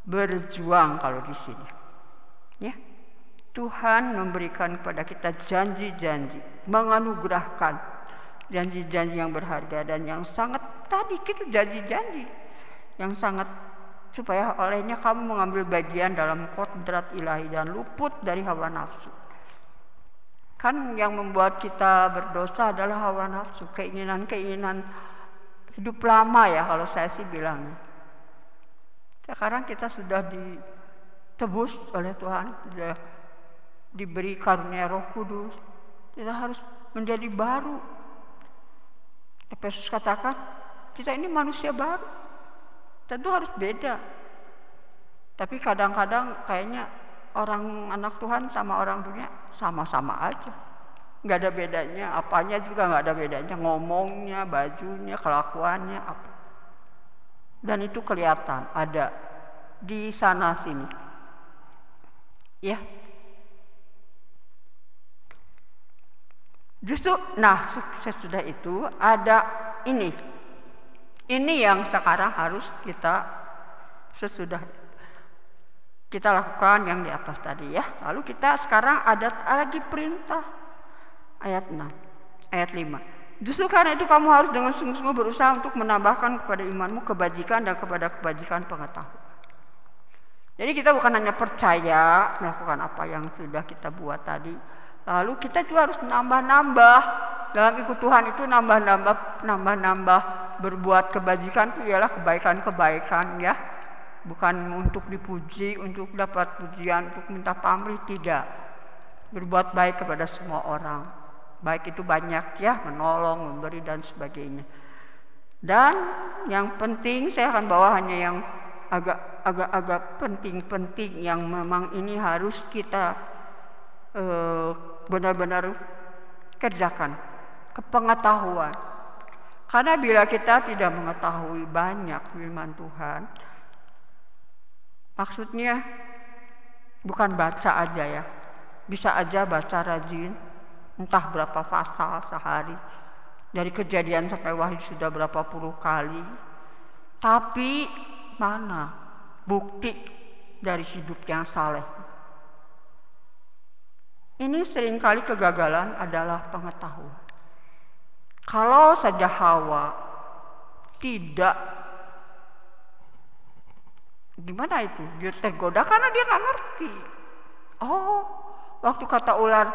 berjuang kalau di sini. Ya. Tuhan memberikan kepada kita janji-janji, menganugerahkan janji-janji yang berharga dan yang sangat, tadi kita janji-janji yang sangat, supaya olehnya kamu mengambil bagian dalam kodrat ilahi dan luput dari hawa nafsu. Kan yang membuat kita berdosa adalah hawa nafsu, keinginan-keinginan hidup lama ya kalau saya sih bilang. Sekarang kita sudah ditebus oleh Tuhan, sudah diberi karunia Roh Kudus, kita harus menjadi baru. Efesus katakan kita ini manusia baru, tentu harus beda. Tapi kadang-kadang kayaknya orang anak Tuhan sama orang dunia sama-sama aja, nggak ada bedanya, apanya juga nggak ada bedanya, ngomongnya, bajunya, kelakuannya apa. Dan itu kelihatan ada di sana sini, ya. Justru, nah sesudah itu ada ini yang sekarang harus kita sesudah kita lakukan yang di atas tadi ya. Lalu kita sekarang ada lagi perintah ayat 6, ayat 5. Justru karena itu kamu harus dengan sungguh-sungguh berusaha untuk menambahkan kepada imanmu kebajikan dan kepada kebajikan pengetahuan. Jadi kita bukan hanya percaya melakukan apa yang sudah kita buat tadi, lalu kita juga harus nambah-nambah dalam ikut Tuhan itu, nambah-nambah berbuat kebajikan itu ialah kebaikan-kebaikan ya. Bukan untuk dipuji, untuk dapat pujian, untuk minta pamrih, tidak. Berbuat baik kepada semua orang. Baik itu banyak ya, menolong, memberi dan sebagainya. Dan yang penting saya akan bawa hanya yang agak penting-penting yang memang ini harus kita benar-benar kerjakan. Kepengetahuan. Karena bila kita tidak mengetahui banyak firman Tuhan, maksudnya bukan baca aja ya, bisa aja baca rajin, entah berapa pasal sehari, dari Kejadian sampai Wahyu sudah berapa puluh kali, tapi mana bukti dari hidup yang saleh? Ini seringkali kegagalan adalah pengetahuan. Kalau saja Hawa tidak, gimana itu? Dia tergoda karena dia nggak ngerti. Oh, waktu kata ular,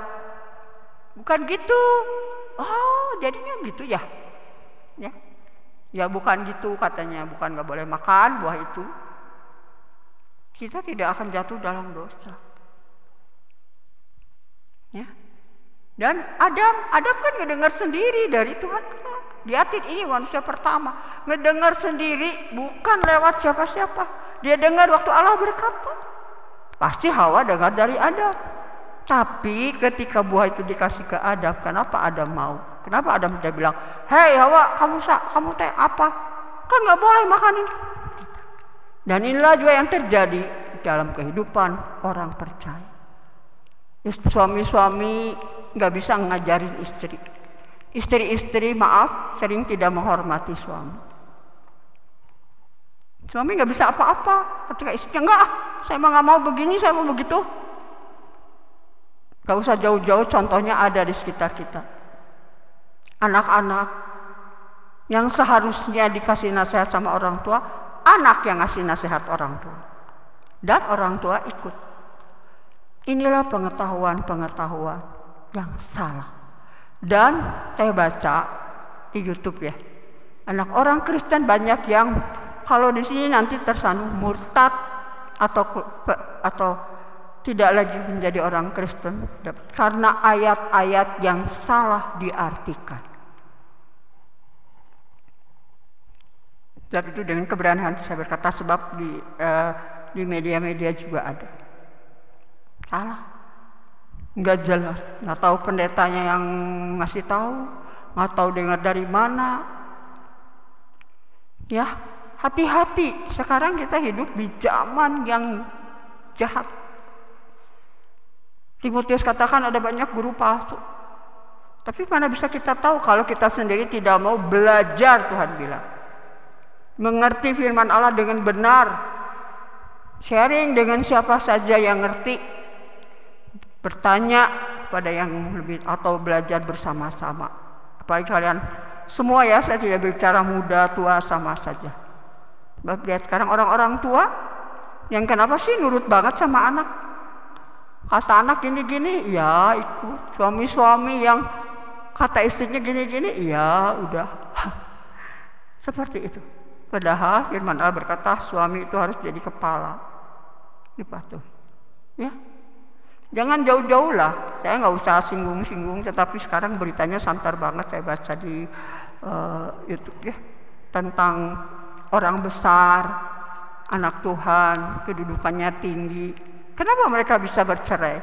bukan gitu. Oh, jadinya gitu ya? Ya bukan gitu katanya, bukan nggak boleh makan buah itu. Kita tidak akan jatuh dalam dosa. Ya. Dan Adam kan ngedengar sendiri dari Tuhan. Lihatin ini manusia pertama, ngedengar sendiri bukan lewat siapa-siapa. Dia dengar waktu Allah berkata. Pasti Hawa dengar dari Adam. Tapi ketika buah itu dikasih ke Adam, kenapa Adam mau? Kenapa Adam tidak bilang, "Hei Hawa, kamu teh apa? Kan nggak boleh makan ini." Dan inilah juga yang terjadi dalam kehidupan orang percaya. Suami-suami nggak bisa ngajarin istri. Istri-istri sering tidak menghormati suami. Suami nggak bisa apa-apa. Ketika istrinya enggak, saya mah nggak mau begini, saya mau begitu. Gak usah jauh-jauh, contohnya ada di sekitar kita. Anak-anak yang seharusnya dikasih nasihat sama orang tua, anak yang ngasih nasihat orang tua. Dan orang tua ikut. Inilah pengetahuan-pengetahuan yang salah. Dan saya baca di YouTube ya, anak orang Kristen banyak yang kalau di sini nanti tersandung murtad atau tidak lagi menjadi orang Kristen karena ayat-ayat yang salah diartikan. Dan itu dengan keberanian saya berkata, sebab di media-media juga ada. Salah, nggak jelas, nggak tahu pendetanya yang ngasih tahu, nggak tahu dengar dari mana. Ya, hati-hati. Sekarang kita hidup di zaman yang jahat. Timotius katakan ada banyak guru palsu. Tapi mana bisa kita tahu kalau kita sendiri tidak mau belajar, Tuhan bilang. Mengerti firman Allah dengan benar. Sharing dengan siapa saja yang ngerti. Bertanya pada yang lebih atau belajar bersama-sama. Apalagi kalian semua ya, saya tidak berbicara muda, tua sama saja. Lihat sekarang orang-orang tua yang kenapa sih nurut banget sama anak? Kata anak gini-gini, ya ikut. Suami-suami yang kata istrinya gini-gini, ya udah. Seperti itu. Padahal firman Allah berkata suami itu harus jadi kepala. Dipatuhi. Ya. Jangan jauh-jauh lah. Saya nggak usah singgung-singgung, tetapi sekarang beritanya santar banget saya baca di YouTube ya, tentang orang besar, anak Tuhan, kedudukannya tinggi. Kenapa mereka bisa bercerai?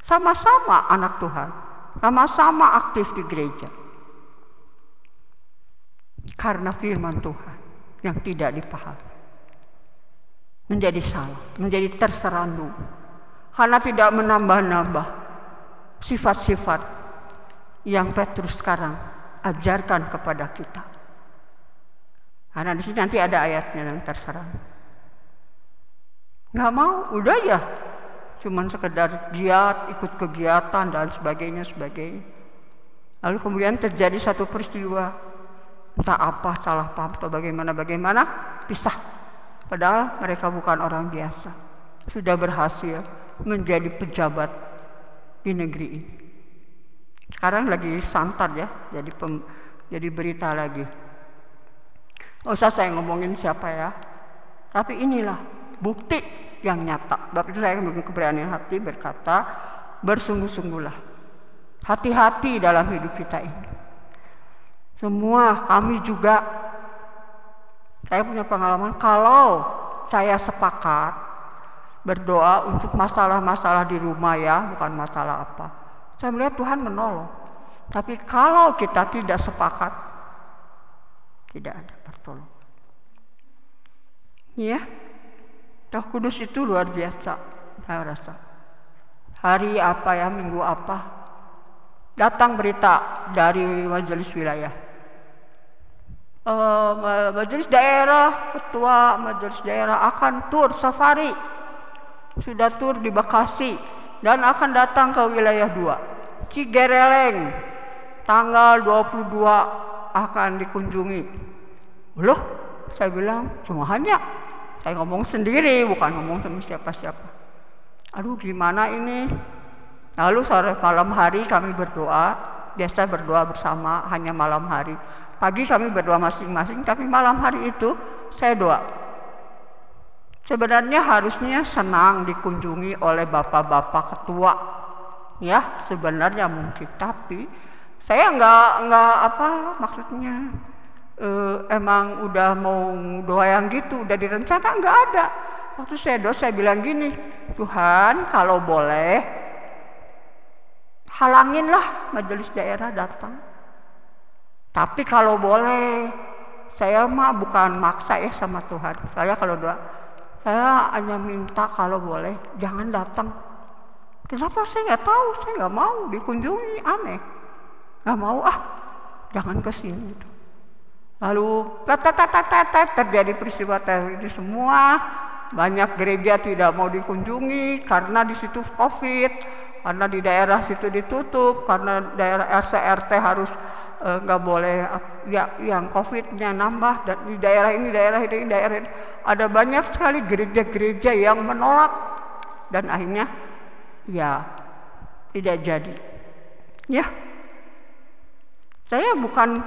Sama-sama anak Tuhan, sama-sama aktif di gereja. Karena firman Tuhan yang tidak dipahami. Menjadi salah, menjadi terserandung. Karena tidak menambah-nambah sifat-sifat yang Petrus sekarang ajarkan kepada kita. Karena di sini nanti ada ayatnya yang terserandung. Nggak mau, udah ya, cuman sekedar giat, ikut kegiatan dan sebagainya. Lalu kemudian terjadi satu peristiwa, entah apa, salah paham atau bagaimana, pisah. Padahal mereka bukan orang biasa, sudah berhasil menjadi pejabat di negeri ini. Sekarang lagi santar ya, jadi berita lagi. Nggak usah saya ngomongin siapa ya, tapi inilah bukti yang nyata. Sebab itu saya memiliki keberanian hati berkata, bersungguh-sungguhlah, hati-hati dalam hidup kita ini. Semua kami juga, saya punya pengalaman, kalau saya sepakat berdoa untuk masalah-masalah di rumah ya, bukan masalah apa, saya melihat Tuhan menolong. Tapi kalau kita tidak sepakat, tidak ada pertolongan. Ya, Roh Kudus itu luar biasa, saya rasa. Hari apa ya, minggu apa, datang berita dari majelis wilayah. Majelis daerah, ketua majelis daerah akan tur safari. Sudah tur di Bekasi dan akan datang ke wilayah 2, Cigereleng, tanggal 22 akan dikunjungi. Loh, saya bilang cuma hanya, saya ngomong sendiri, bukan ngomong sama siapa-siapa. Aduh, gimana ini? Lalu sore malam hari kami berdoa, biasa berdoa bersama hanya malam hari. Pagi kami berdoa masing-masing, tapi malam hari itu saya doa. Sebenarnya harusnya senang dikunjungi oleh bapak-bapak ketua, ya sebenarnya mungkin. Tapi saya nggak apa maksudnya, emang udah mau doa yang gitu, udah direncana, nggak ada. Waktu saya doa saya bilang gini, Tuhan kalau boleh halanginlah majelis daerah datang. Tapi kalau boleh, saya mah bukan maksa ya sama Tuhan. Saya kalau doa, saya hanya minta kalau boleh jangan datang. Kenapa? Saya nggak tahu, saya nggak mau dikunjungi, aneh. Nggak mau, jangan kesini. Lalu terjadi peristiwa terjadi semua. Banyak gereja tidak mau dikunjungi karena di situ COVID, karena di daerah situ ditutup, karena daerah RT harus nggak boleh ya, yang COVID-nya nambah, dan di daerah ini ada banyak sekali gereja-gereja yang menolak dan akhirnya ya tidak jadi. Ya, saya bukan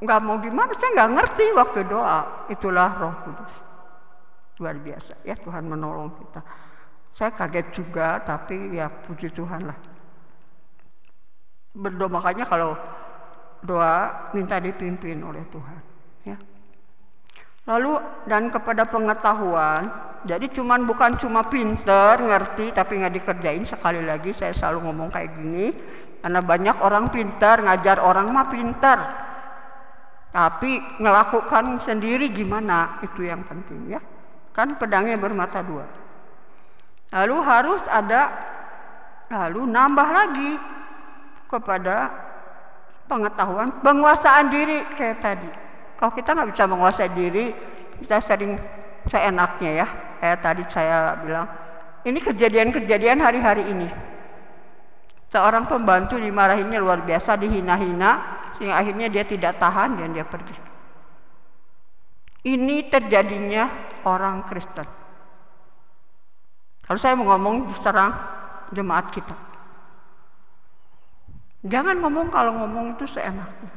nggak mau gimana, saya nggak ngerti waktu doa. Itulah Roh Kudus luar biasa ya, Tuhan menolong kita. Saya kaget juga, tapi ya puji Tuhan lah. Berdoa, makanya kalau doa minta dipimpin oleh Tuhan ya. Lalu dan kepada pengetahuan, jadi bukan cuma pinter ngerti tapi nggak dikerjain. Sekali lagi saya selalu ngomong kayak gini, karena banyak orang pinter, ngajar orang mah pinter, tapi ngelakukan sendiri gimana, itu yang penting ya. Kan pedangnya bermata dua. Lalu harus ada, lalu nambah lagi kepada pengetahuan, penguasaan diri kayak tadi. Kalau kita nggak bisa menguasai diri, kita sering seenaknya ya. Kayak tadi saya bilang, ini kejadian-kejadian hari-hari ini. Seorang pembantu dimarahinnya luar biasa, dihina-hina, sehingga akhirnya dia tidak tahan dan dia pergi. Ini terjadinya orang Kristen. Kalau saya mau ngomong serang jemaat kita, jangan ngomong, kalau ngomong itu seenaknya.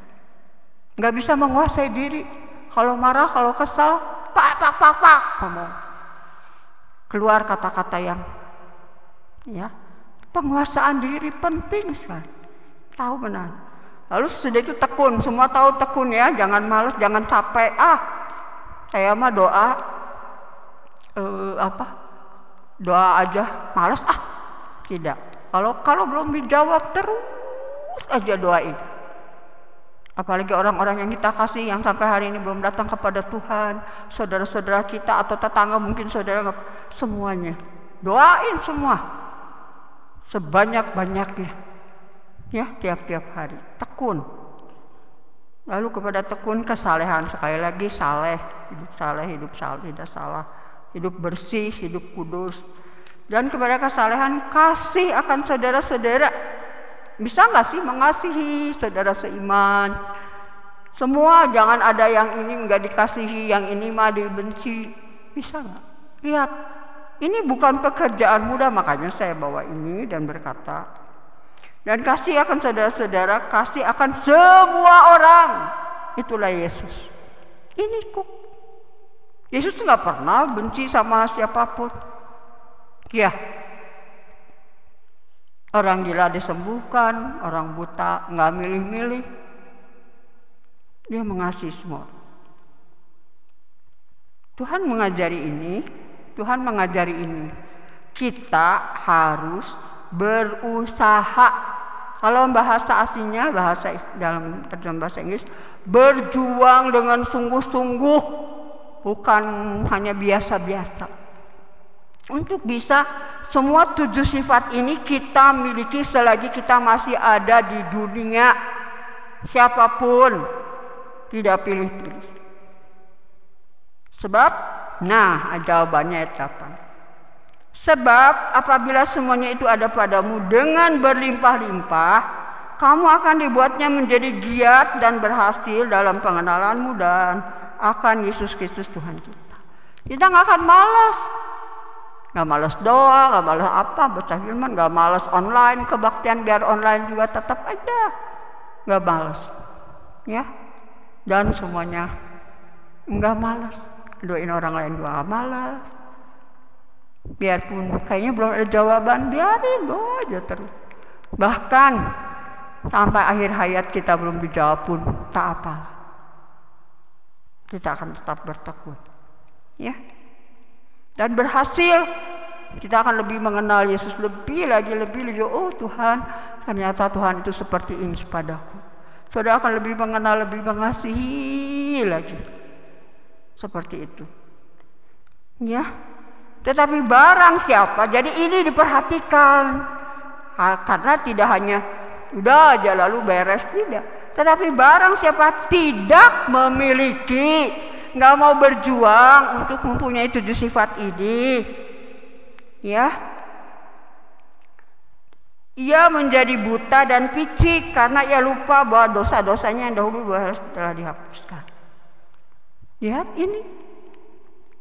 Nggak bisa menguasai diri. Kalau marah, kalau kesal, pak, ngomong. Keluar kata-kata yang, ya, penguasaan diri penting sekali. Tahu benar. Lalu sudah itu tekun, semua tahu tekun ya. Jangan malas, jangan capek. Saya mah doa, doa aja, malas tidak. Kalau belum dijawab terus aja doain. Apalagi orang-orang yang kita kasih yang sampai hari ini belum datang kepada Tuhan, saudara-saudara kita atau tetangga, mungkin saudara, semuanya doain semua sebanyak-banyaknya ya, tiap-tiap hari tekun. Lalu kepada tekun kesalehan, sekali lagi saleh, hidup saleh, tidak salah, hidup bersih, hidup kudus. Dan kepada kesalehan, kasih akan saudara-saudara. Bisa nggak sih mengasihi saudara seiman? Semua, jangan ada yang ini nggak dikasihi, yang ini mah dibenci. Bisa nggak? Lihat, ini bukan pekerjaan mudah, makanya saya bawa ini dan berkata, dan kasih akan saudara-saudara, kasih akan semua orang. Itulah Yesus. Ini kok Yesus nggak pernah benci sama siapapun. Ya, orang gila disembuhkan, orang buta nggak milih-milih. Dia mengasihi semua. Tuhan mengajari ini. Kita harus berusaha Kalau bahasa aslinya, dalam terjemahan bahasa Inggris, berjuang dengan sungguh-sungguh, bukan hanya biasa-biasa. Untuk bisa semua 7 sifat ini kita miliki selagi kita masih ada di dunia. Siapapun, tidak pilih-pilih. Sebab, jawabannya ayat 8. Sebab apabila semuanya itu ada padamu dengan berlimpah-limpah, kamu akan dibuatnya menjadi giat dan berhasil dalam pengenalanmu dan akan Yesus Kristus Tuhan kita. Kita nggak akan malas. Nggak malas doa, nggak malas baca firman, nggak malas online, kebaktian biar online juga tetap aja. Nggak malas. Ya. Dan semuanya nggak malas. Doain orang lain juga nggak malas. Biarpun kayaknya belum ada jawaban, biarin doa aja terus. Bahkan sampai akhir hayat kita belum dijawab pun tak apa. Kita akan tetap bertekun. Ya. Dan berhasil, kita akan lebih mengenal Yesus lebih lagi. Oh Tuhan, ternyata Tuhan itu seperti ini padaku. Saudara akan lebih mengenal, lebih mengasihi lagi. Seperti itu. Ya. Tetapi barang siapa, jadi ini diperhatikan. Karena tidak hanya udah aja lalu beres, tidak. Tetapi barang siapa tidak memiliki, nggak mau berjuang untuk mempunyai 7 sifat ini, ya, ia menjadi buta dan picik karena ia lupa bahwa dosa-dosanya yang dahulu telah dihapuskan. Lihat ini,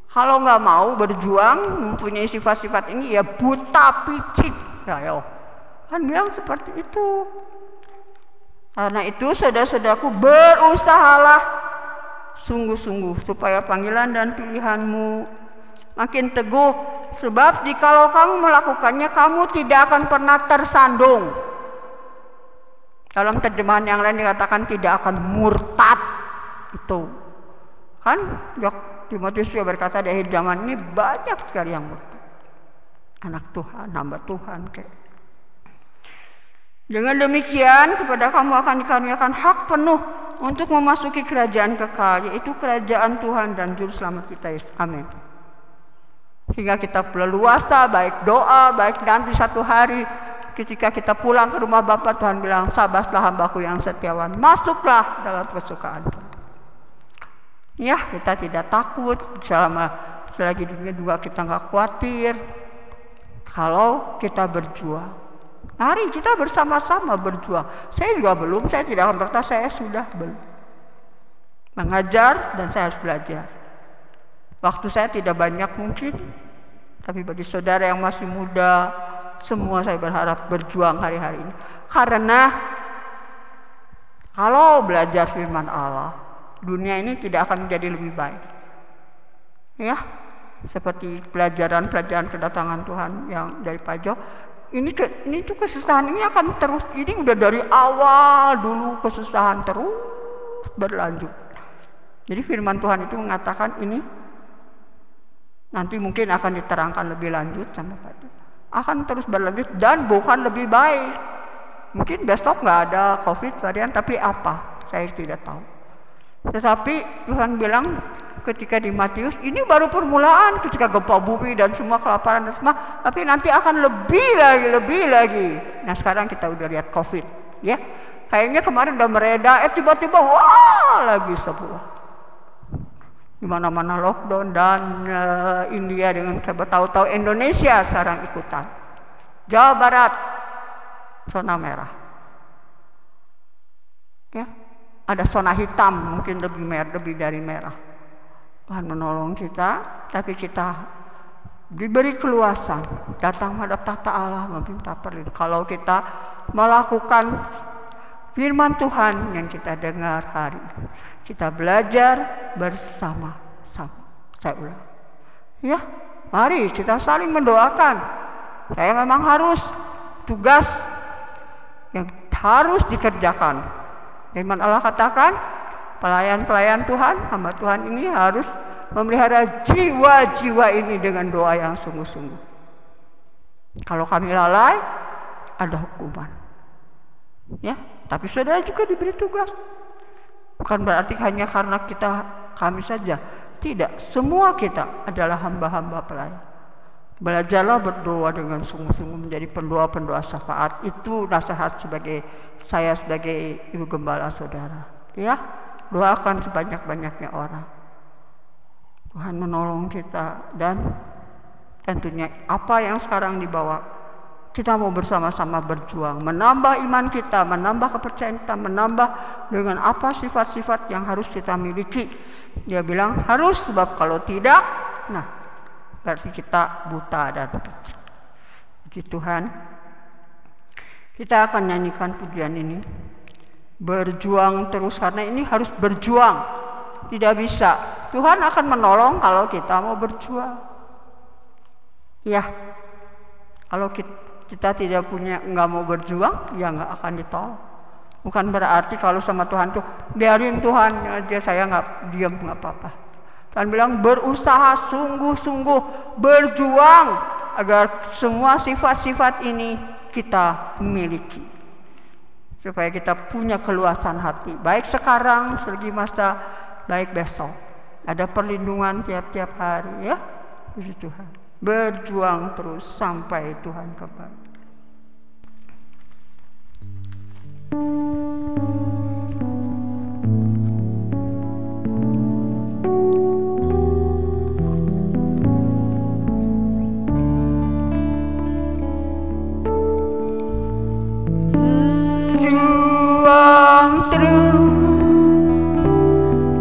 kalau nggak mau berjuang mempunyai sifat-sifat ini, ya buta picik. Ya, kan bilang seperti itu. Karena itu saudara-saudaraku, berusahalah sungguh-sungguh supaya panggilan dan pilihanmu makin teguh. Sebab jikalau kamu melakukannya, kamu tidak akan pernah tersandung. Dalam terjemahan yang lain dikatakan tidak akan murtad. Itu kan Timotius juga berkata di akhir zaman ini banyak sekali yang murtad. Anak Tuhan, hamba Tuhan kayak. Dengan demikian kepada kamu akan dikaruniakan hak penuh untuk memasuki kerajaan kekal, yaitu kerajaan Tuhan dan Juru Selamat kita Yesus. Amin. Sehingga kita leluasa, baik doa, baik nanti satu hari ketika kita pulang ke rumah Bapa, Tuhan bilang, sabaslah hambaku yang setiawan, masuklah dalam kesukaan Tuhan. Ya, kita tidak takut selagi dunia juga, kita nggak khawatir kalau kita berjuang. Mari kita bersama-sama berjuang. Saya juga belum, saya tidak akan berkata saya sudah belum. Mengajar dan saya harus belajar. Waktu saya tidak banyak mungkin, tapi bagi saudara yang masih muda, semua saya berharap berjuang hari-hari ini. Karena kalau belajar firman Allah, dunia ini tidak akan menjadi lebih baik. Ya, seperti pelajaran-pelajaran kedatangan Tuhan yang dari Pajo. Ini tuh kesusahan ini akan terus, ini udah dari awal dulu kesusahan terus berlanjut. Jadi firman Tuhan itu mengatakan ini nanti mungkin akan diterangkan lebih lanjut sama Pak. Akan terus berlanjut dan bukan lebih baik. Mungkin besok nggak ada COVID varian, tapi apa? Saya tidak tahu. Tetapi Tuhan bilang ketika di Matius, ini baru permulaan ketika gempa bumi dan semua kelaparan dan semua, tapi nanti akan lebih lagi. Nah sekarang kita udah lihat COVID, ya. Kayaknya kemarin udah mereda, tiba-tiba wah lagi sebuah. Di mana-mana lockdown dan India dengan tahu-tahu Indonesia sekarang ikutan. Jawa Barat zona merah. Ya. Ada zona hitam, mungkin lebih dari merah. Tuhan menolong kita, tapi kita diberi keluasan, datang menghadap tahta Allah, meminta perlindungan. Kalau kita melakukan firman Tuhan yang kita dengar hari ini, kita belajar bersama-sama. Saya ulang, ya, mari kita saling mendoakan. Saya memang harus tugas yang harus dikerjakan. Firman Allah katakan, pelayan-pelayan Tuhan, hamba Tuhan ini harus memelihara jiwa-jiwa ini dengan doa yang sungguh-sungguh. Kalau kami lalai, ada hukuman. Ya, tapi saudara juga diberi tugas. Bukan berarti hanya karena kami saja. Tidak, semua kita adalah hamba-hamba pelayan. Belajarlah berdoa dengan sungguh-sungguh menjadi pendoa-pendoa syafaat. Itu nasihat saya sebagai ibu gembala saudara. Ya, doakan sebanyak-banyaknya orang. Tuhan menolong kita, dan tentunya apa yang sekarang dibawa, kita mau bersama-sama berjuang, menambah iman kita, menambah kepercayaan kita, menambah dengan apa sifat-sifat yang harus kita miliki. Dia bilang harus, sebab kalau tidak, nah berarti kita buta dan puji. Puji Tuhan. Kita akan nyanyikan pujian ini. Berjuang terus, karena ini harus berjuang. Tidak bisa. Tuhan akan menolong kalau kita mau berjuang. Ya. Kalau kita tidak nggak mau berjuang, ya nggak akan ditolong. Bukan berarti kalau sama Tuhan tuh biarin Tuhan aja, saya nggak diam, nggak apa-apa. Tuhan bilang berusaha sungguh-sungguh, berjuang agar semua sifat-sifat ini kita miliki, supaya kita punya keluasan hati, baik sekarang, selagi masa, baik besok. Ada perlindungan tiap-tiap hari, ya. Puji Tuhan. Berjuang terus sampai Tuhan kembali. Berjuang terus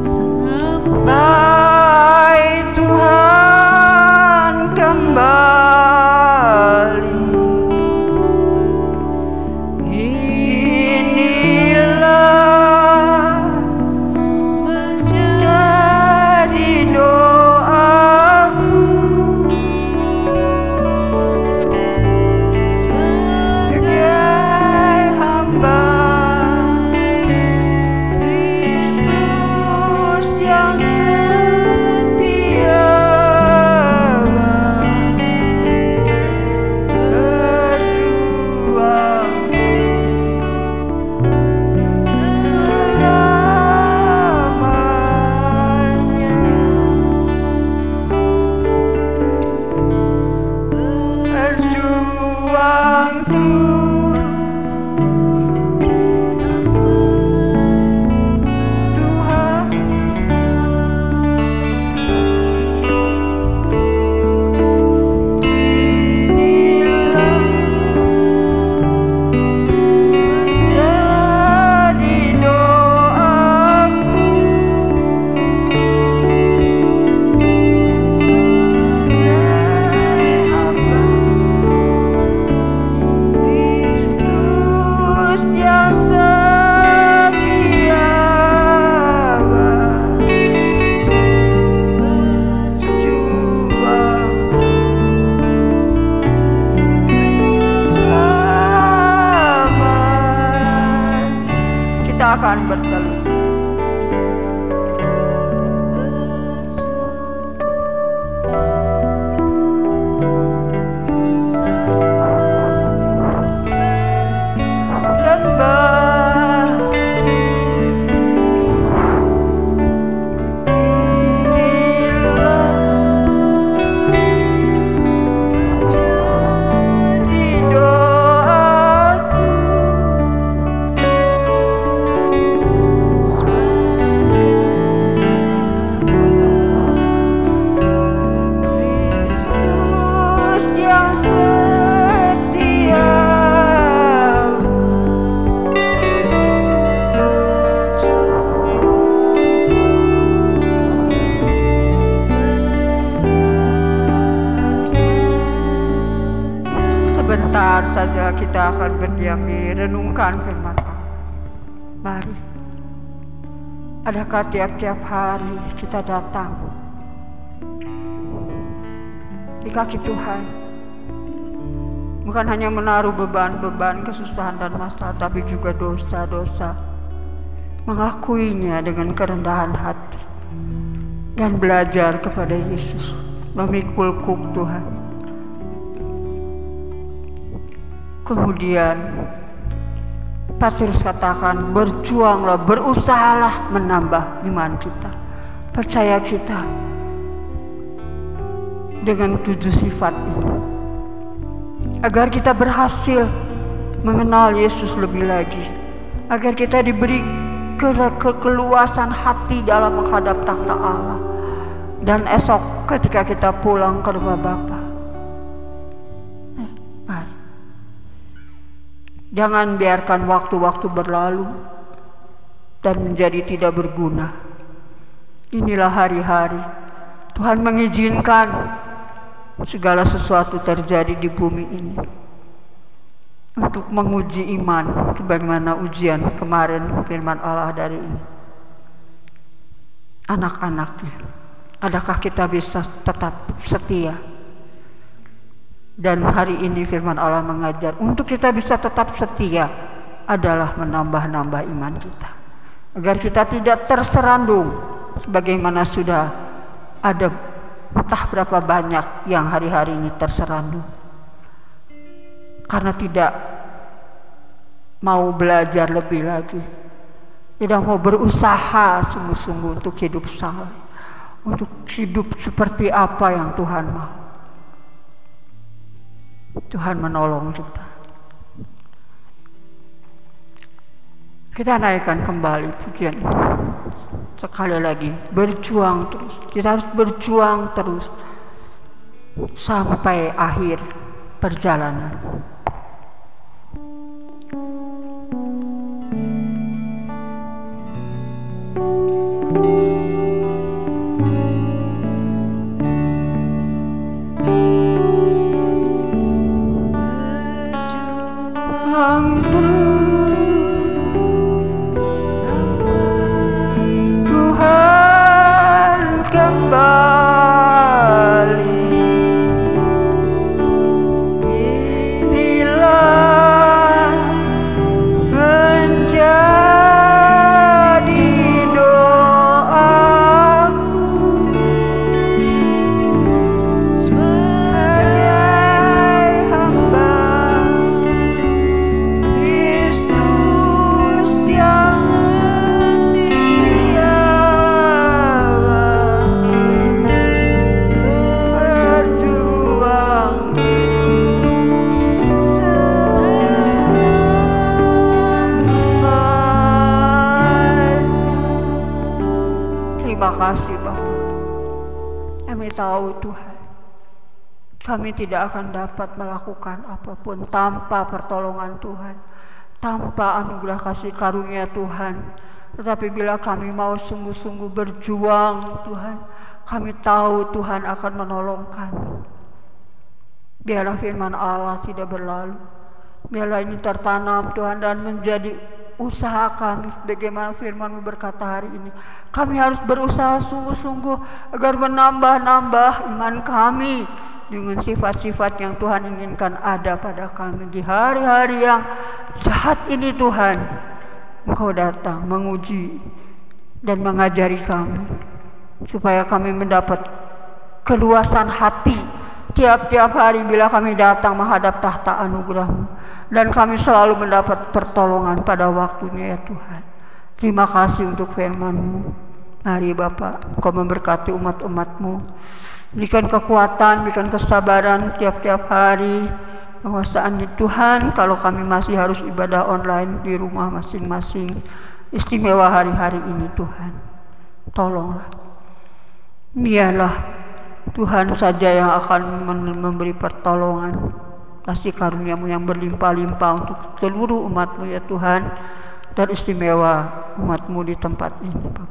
sampai Tuhan kembali. Inilah menjadi doaku sebagai hamba Kristus yang setia. Akan berselisih. Sebentar saja kita akan berdiam diri, renungkan firman Allah. Mari. Adakah tiap-tiap hari kita datang di kaki Tuhan, bukan hanya menaruh beban-beban, kesusahan dan masalah, tapi juga dosa-dosa, mengakuinya dengan kerendahan hati dan belajar kepada Yesus, memikul kuk Tuhan. Kemudian Patrus katakan, berjuanglah, berusahalah menambah iman kita. Percaya kita dengan 7 sifat ini, agar kita berhasil mengenal Yesus lebih lagi, agar kita diberi keluasan hati dalam menghadap takhta Allah, dan esok ketika kita pulang ke rumah Bapa. Mari. Jangan biarkan waktu-waktu berlalu dan menjadi tidak berguna. Inilah hari-hari Tuhan mengizinkan segala sesuatu terjadi di bumi ini untuk menguji iman, sebagaimana ujian kemarin firman Allah dari ini. Anak-anaknya, adakah kita bisa tetap setia? Dan hari ini firman Allah mengajar untuk kita bisa tetap setia adalah menambah-nambah iman kita, agar kita tidak terserandung sebagaimana sudah ada entah berapa banyak yang hari-hari ini terserandung karena tidak mau belajar lebih lagi, tidak mau berusaha sungguh-sungguh untuk hidup saleh, untuk hidup seperti apa yang Tuhan mau. Tuhan menolong kita. Kita naikkan kembali pujian ini. Sekali lagi, berjuang terus. Kita harus berjuang terus sampai akhir perjalanan. Kami tidak akan dapat melakukan apapun tanpa pertolongan Tuhan, tanpa anugerah kasih karunia Tuhan. Tetapi bila kami mau sungguh-sungguh berjuang Tuhan, kami tahu Tuhan akan menolong kami. Biarlah firman Allah tidak berlalu, biarlah ini tertanam Tuhan dan menjadi usaha kami. Bagaimana firman-Mu berkata hari ini, kami harus berusaha sungguh-sungguh agar menambah-nambah iman kami dengan sifat-sifat yang Tuhan inginkan ada pada kami di hari-hari yang jahat ini. Tuhan, Engkau datang menguji dan mengajari kami supaya kami mendapat keluasan hati tiap-tiap hari bila kami datang menghadap tahta anugerah-Mu, dan kami selalu mendapat pertolongan pada waktunya ya Tuhan. Terima kasih untuk firman-Mu. Mari Bapa, Engkau memberkati umat-umat-Mu, berikan kekuatan, berikan kesabaran tiap-tiap hari. Penguasaan di Tuhan, kalau kami masih harus ibadah online di rumah masing-masing, istimewa hari-hari ini Tuhan, tolonglah. Biarlah Tuhan saja yang akan memberi pertolongan, kasih karunia-Mu yang berlimpah-limpah untuk seluruh umat-Mu ya Tuhan, dan istimewa umat-Mu di tempat ini Bapak.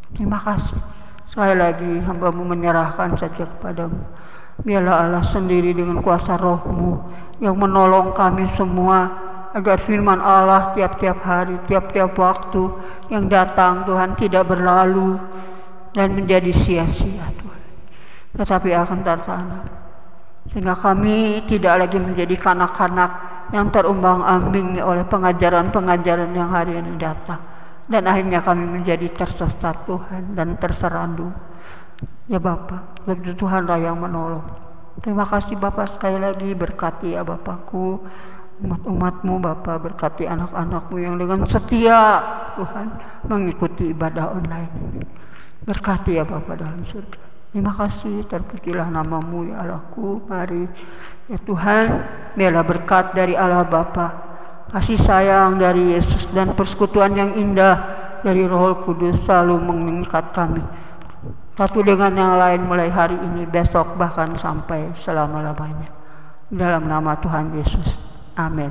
Terima kasih. Sekali lagi hamba-Mu menyerahkan saja kepadamu. Biarlah Allah sendiri dengan kuasa Roh-Mu yang menolong kami semua, agar firman Allah tiap-tiap hari, tiap-tiap waktu yang datang Tuhan tidak berlalu dan menjadi sia-sia Tuhan, tetapi akan tertanam, sehingga kami tidak lagi menjadi kanak-kanak yang terumbang-ambing oleh pengajaran-pengajaran yang hari ini datang, dan akhirnya kami menjadi tersesat Tuhan dan terserandung. Ya Bapa, Tuhanlah yang menolong. Terima kasih Bapa, sekali lagi berkati ya Bapakku, umat-umat-Mu Bapa, berkati anak-anak-Mu yang dengan setia Tuhan mengikuti ibadah online ini. Berkati ya Bapa dalam surga. Terima kasih, terpujilah nama-Mu ya Allahku. Mari ya Tuhan, biarlah berkat dari Allah Bapa, kasih sayang dari Yesus, dan persekutuan yang indah dari Roh Kudus selalu mengikat kami satu dengan yang lain mulai hari ini, besok, bahkan sampai selama-lamanya. Dalam nama Tuhan Yesus. Amin.